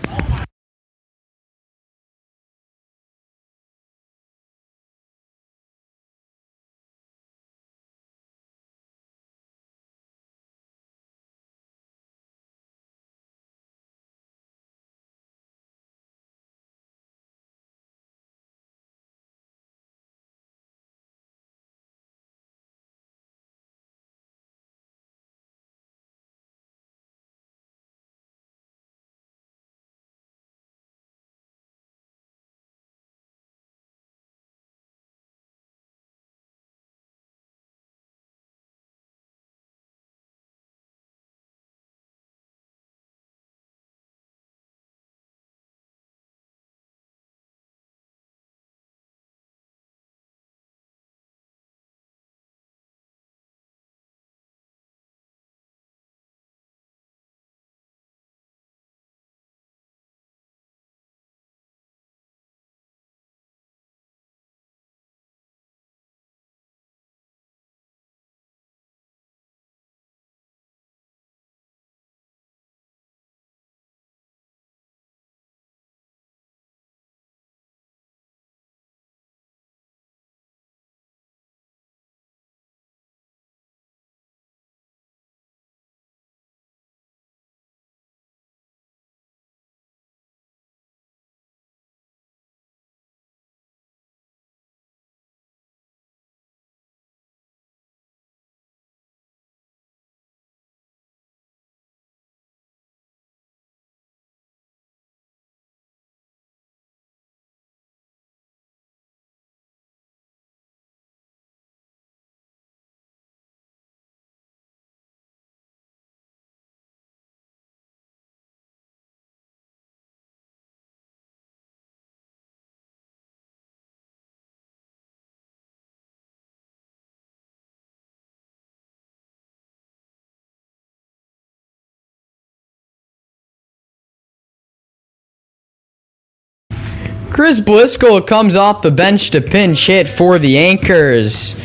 Chris Bliscoe comes off the bench to pinch hit for the Anchors.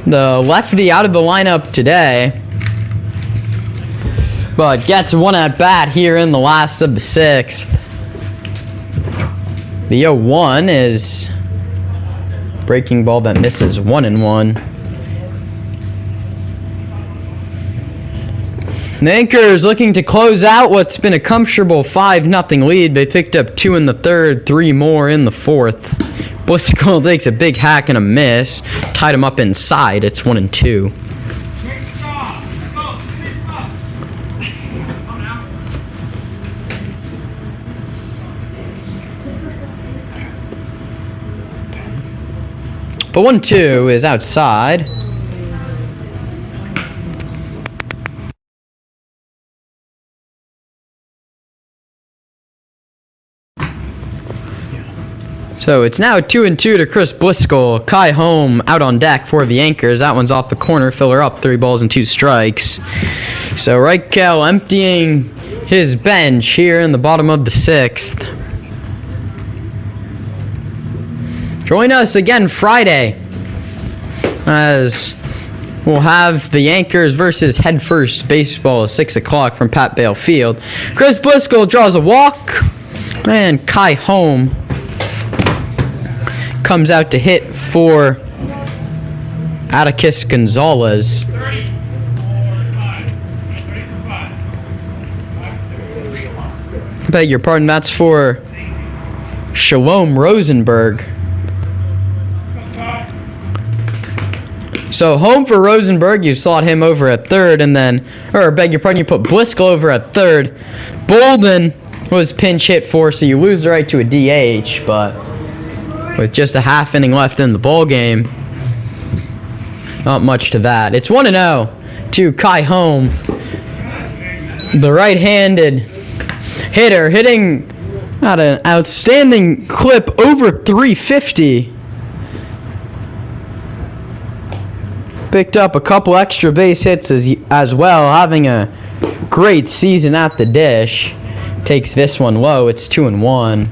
The lefty out of the lineup today, but gets one at bat here in the last of the 6th. The 0-1 is breaking ball that misses, 1-1. The Anchors looking to close out what's been a comfortable 5-0 lead. They picked up 2 in the 3rd, 3 more in the 4th. Bliscoe takes a big hack and a miss. Tied him up inside. It's 1-2. But 1-2 is outside. So it's now 2-2 to Chris Bliscoe. Kai Holm out on deck for the Anchors. That one's off the corner. Filler up, 3 balls and 2 strikes. So Reichel emptying his bench here in the bottom of the 6th. Join us again Friday, as we'll have the Anchors versus Head First Baseball at 6 o'clock from Pat Bale Field. Chris Bliscoe draws a walk, and Kai Holm comes out to hit for Atticus Gonzalez. Beg your pardon, that's for Shalom Rosenberg. So home for Rosenberg, you slot him over at 3rd, and then, or beg your pardon, you put Bliscoe over at 3rd. Bolden was pinch hit for, so you lose the right to a DH, but with just a half inning left in the ball game, not much to that. It's 1-0 to Kai Holm, the right-handed hitter, hitting at an outstanding clip over 350. Picked up a couple extra base hits as well, having a great season at the dish. Takes this one low. It's 2-1.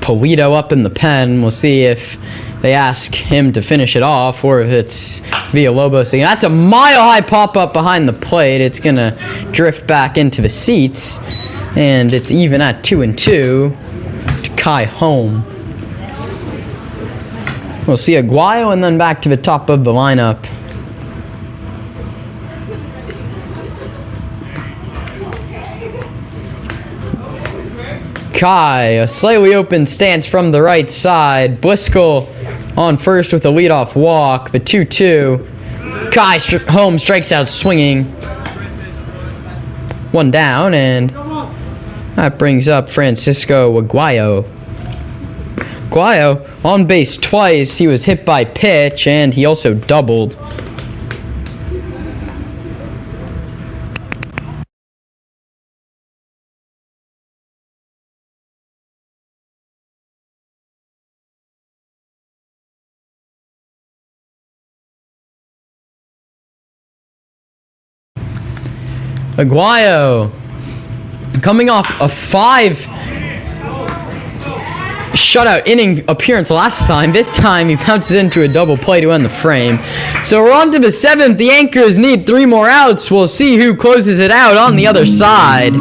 Polito up in the pen. We'll see if they ask him to finish it off or if it's Villalobos again. That's a mile-high pop-up behind the plate. It's going to drift back into the seats, and it's even at 2-2 to Kai Holm. We'll see Aguayo and then back to the top of the lineup. Kai, a slightly open stance from the right side. Bliscoe on first with a leadoff walk. The 2-2. Kai Holm strikes out swinging. One down, and that brings up Francisco Aguayo. Aguayo on base twice. He was hit by pitch, and he also doubled. Aguayo coming off a 5 shutout inning appearance last time. This time he bounces into a double play to end the frame. So we're on to the 7th. The Anchors need 3 more outs. We'll see who closes it out on the other side.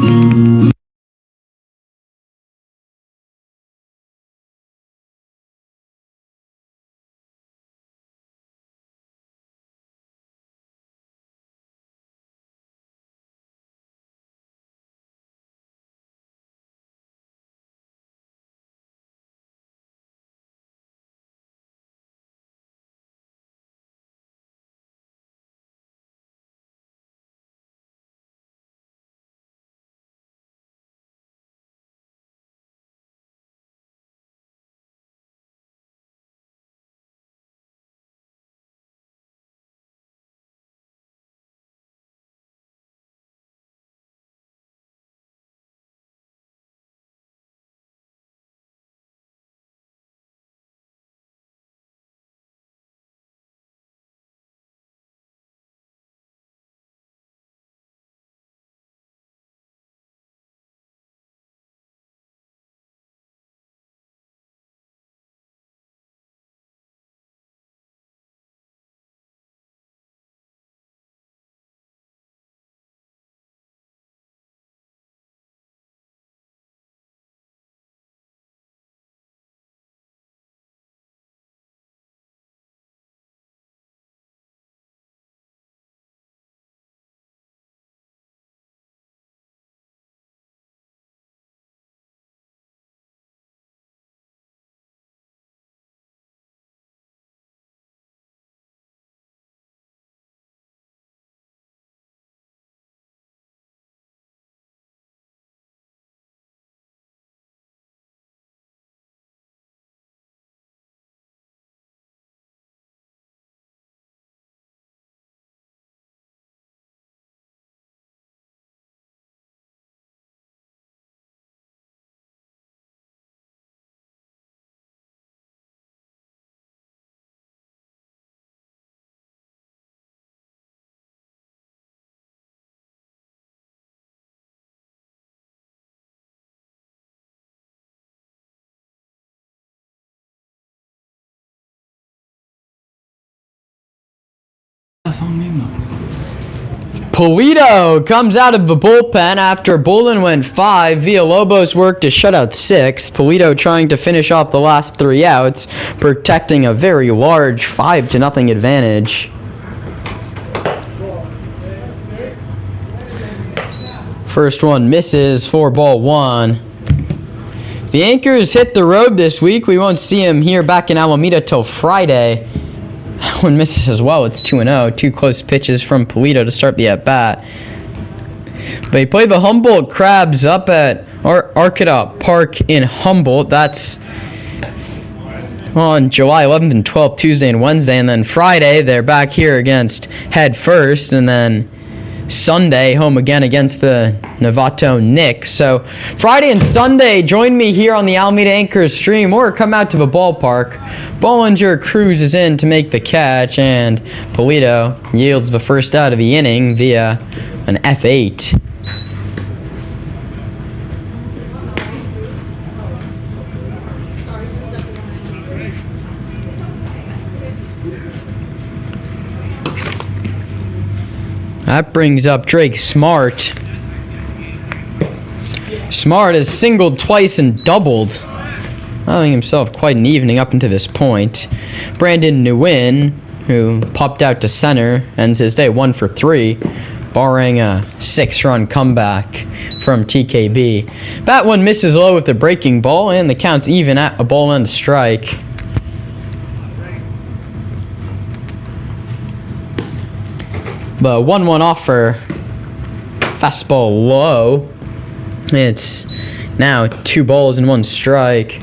That's on me, man. Polito comes out of the bullpen after Bolin went 5. Villalobos worked to shut out 6th. Polito trying to finish off the last 3 outs, protecting a very large 5-0 advantage. First one misses for ball 1. The Anchors hit the road this week. We won't see him here back in Alameda till Friday. That one misses as well. It's 2-0. 2 close pitches from Polito to start the at-bat. They play the Humboldt Crabs up at Arcata Park in Humboldt. That's on July 11th and 12th, Tuesday and Wednesday. And then Friday, they're back here against Head First. And then Sunday, home again against the Novato Knicks. So Friday and Sunday, join me here on the Alameda Anchors stream or come out to the ballpark. Bollinger cruises in to make the catch, and Polito yields the first out of the inning via an F8. That brings up Drake Smart. Smart has singled twice and doubled, allowing himself quite an evening up until this point. Brandon Nguyen, who popped out to center, ends his day 1 for 3, barring a 6-run comeback from TKB. That one misses low with the breaking ball, and the count's even at a ball and a strike. The 1-1 offer, fastball low. It's now 2 balls and 1 strike.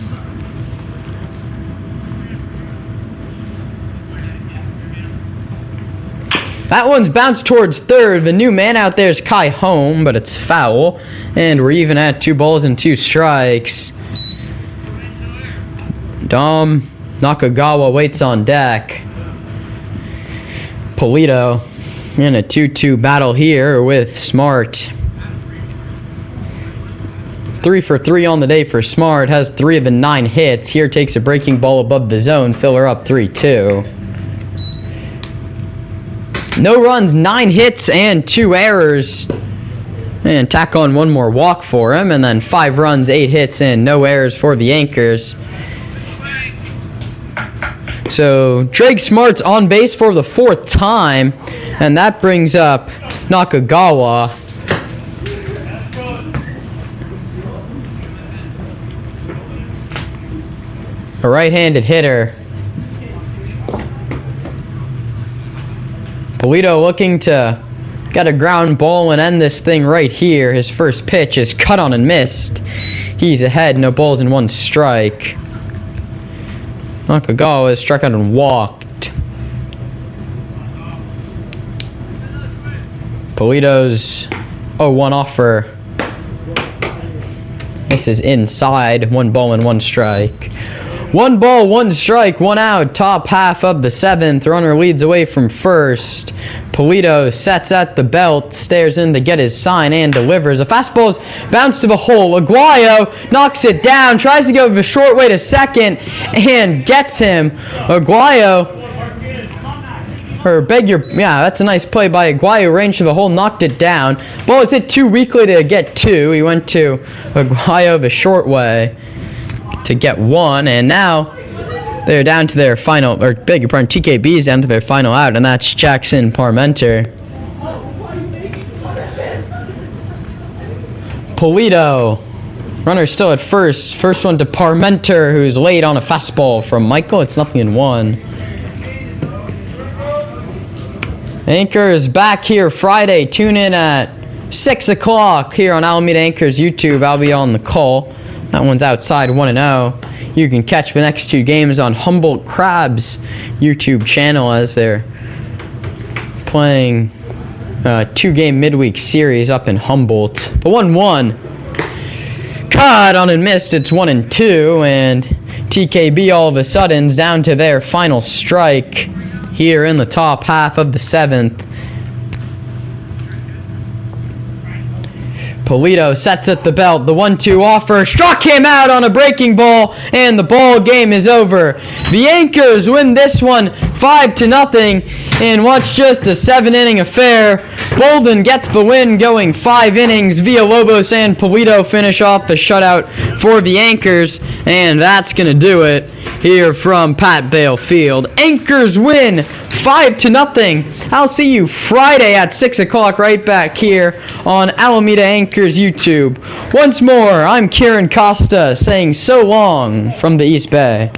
That one's bounced towards third. The new man out there is Kai Home, but it's foul. And we're even at 2 balls and 2 strikes. Dom Nakagawa waits on deck. Polito in a 2-2 battle here with Smart. 3 for 3 on the day for Smart. Has 3 of the 9 hits. Here takes a breaking ball above the zone. Filler up 3-2. No runs, 9 hits, and 2 errors. And tack on 1 more walk for him. And then 5 runs, 8 hits, and no errors for the Anchors. So Drake Smart's on base for the 4th time. And that brings up Nakagawa. A right-handed hitter. Polito looking to get a ground ball and end this thing right here. His first pitch is cut on and missed. He's ahead, no balls and 1 strike. Nakagawa is struck out and walked. Polito's 0-1 offer. This is inside. 1 ball and 1 strike. 1 ball, 1 strike, 1 out. Top half of the 7th. Runner leads away from first. Polito sets at the belt, stares in to get his sign, and delivers. A fastball's bounced to the hole. Aguayo knocks it down, tries to go the short way to second, and gets him. Aguayo. That's a nice play by Aguayo. Range to the hole, knocked it down. Ball was hit too weakly to get 2. He went to Aguayo the short way to get 1, and now they're down to their final, or beg your pardon, TKB is down to their final out, and that's Jackson Parmenter. Polito, runner still at first. First one to Parmenter, who's late on a fastball from Michael. It's 0-1. Anchor is back here Friday. Tune in at 6 o'clock here on Alameda Anchors YouTube. I'll be on the call. That one's outside 1-0. You can catch the next 2 games on Humboldt Crabs YouTube channel as they're playing a 2-game midweek series up in Humboldt. But 1-1. Caught on and missed. It's 1-2. And TKB all of a sudden's down to their final strike here in the top half of the 7th. Polito sets at the belt. The 1-2 offer struck him out on a breaking ball, and the ball game is over. The Anchors win this one 5-0 in what's just a 7-inning affair. Bolden gets the win going 5 innings. Villalobos and Polito finish off the shutout for the Anchors, and that's going to do it here from Pat Bale Field. Anchors win 5-0. I'll see you Friday at 6 o'clock right back here on Alameda Anchors YouTube. Once more, I'm Kieran Costa saying so long from the East Bay.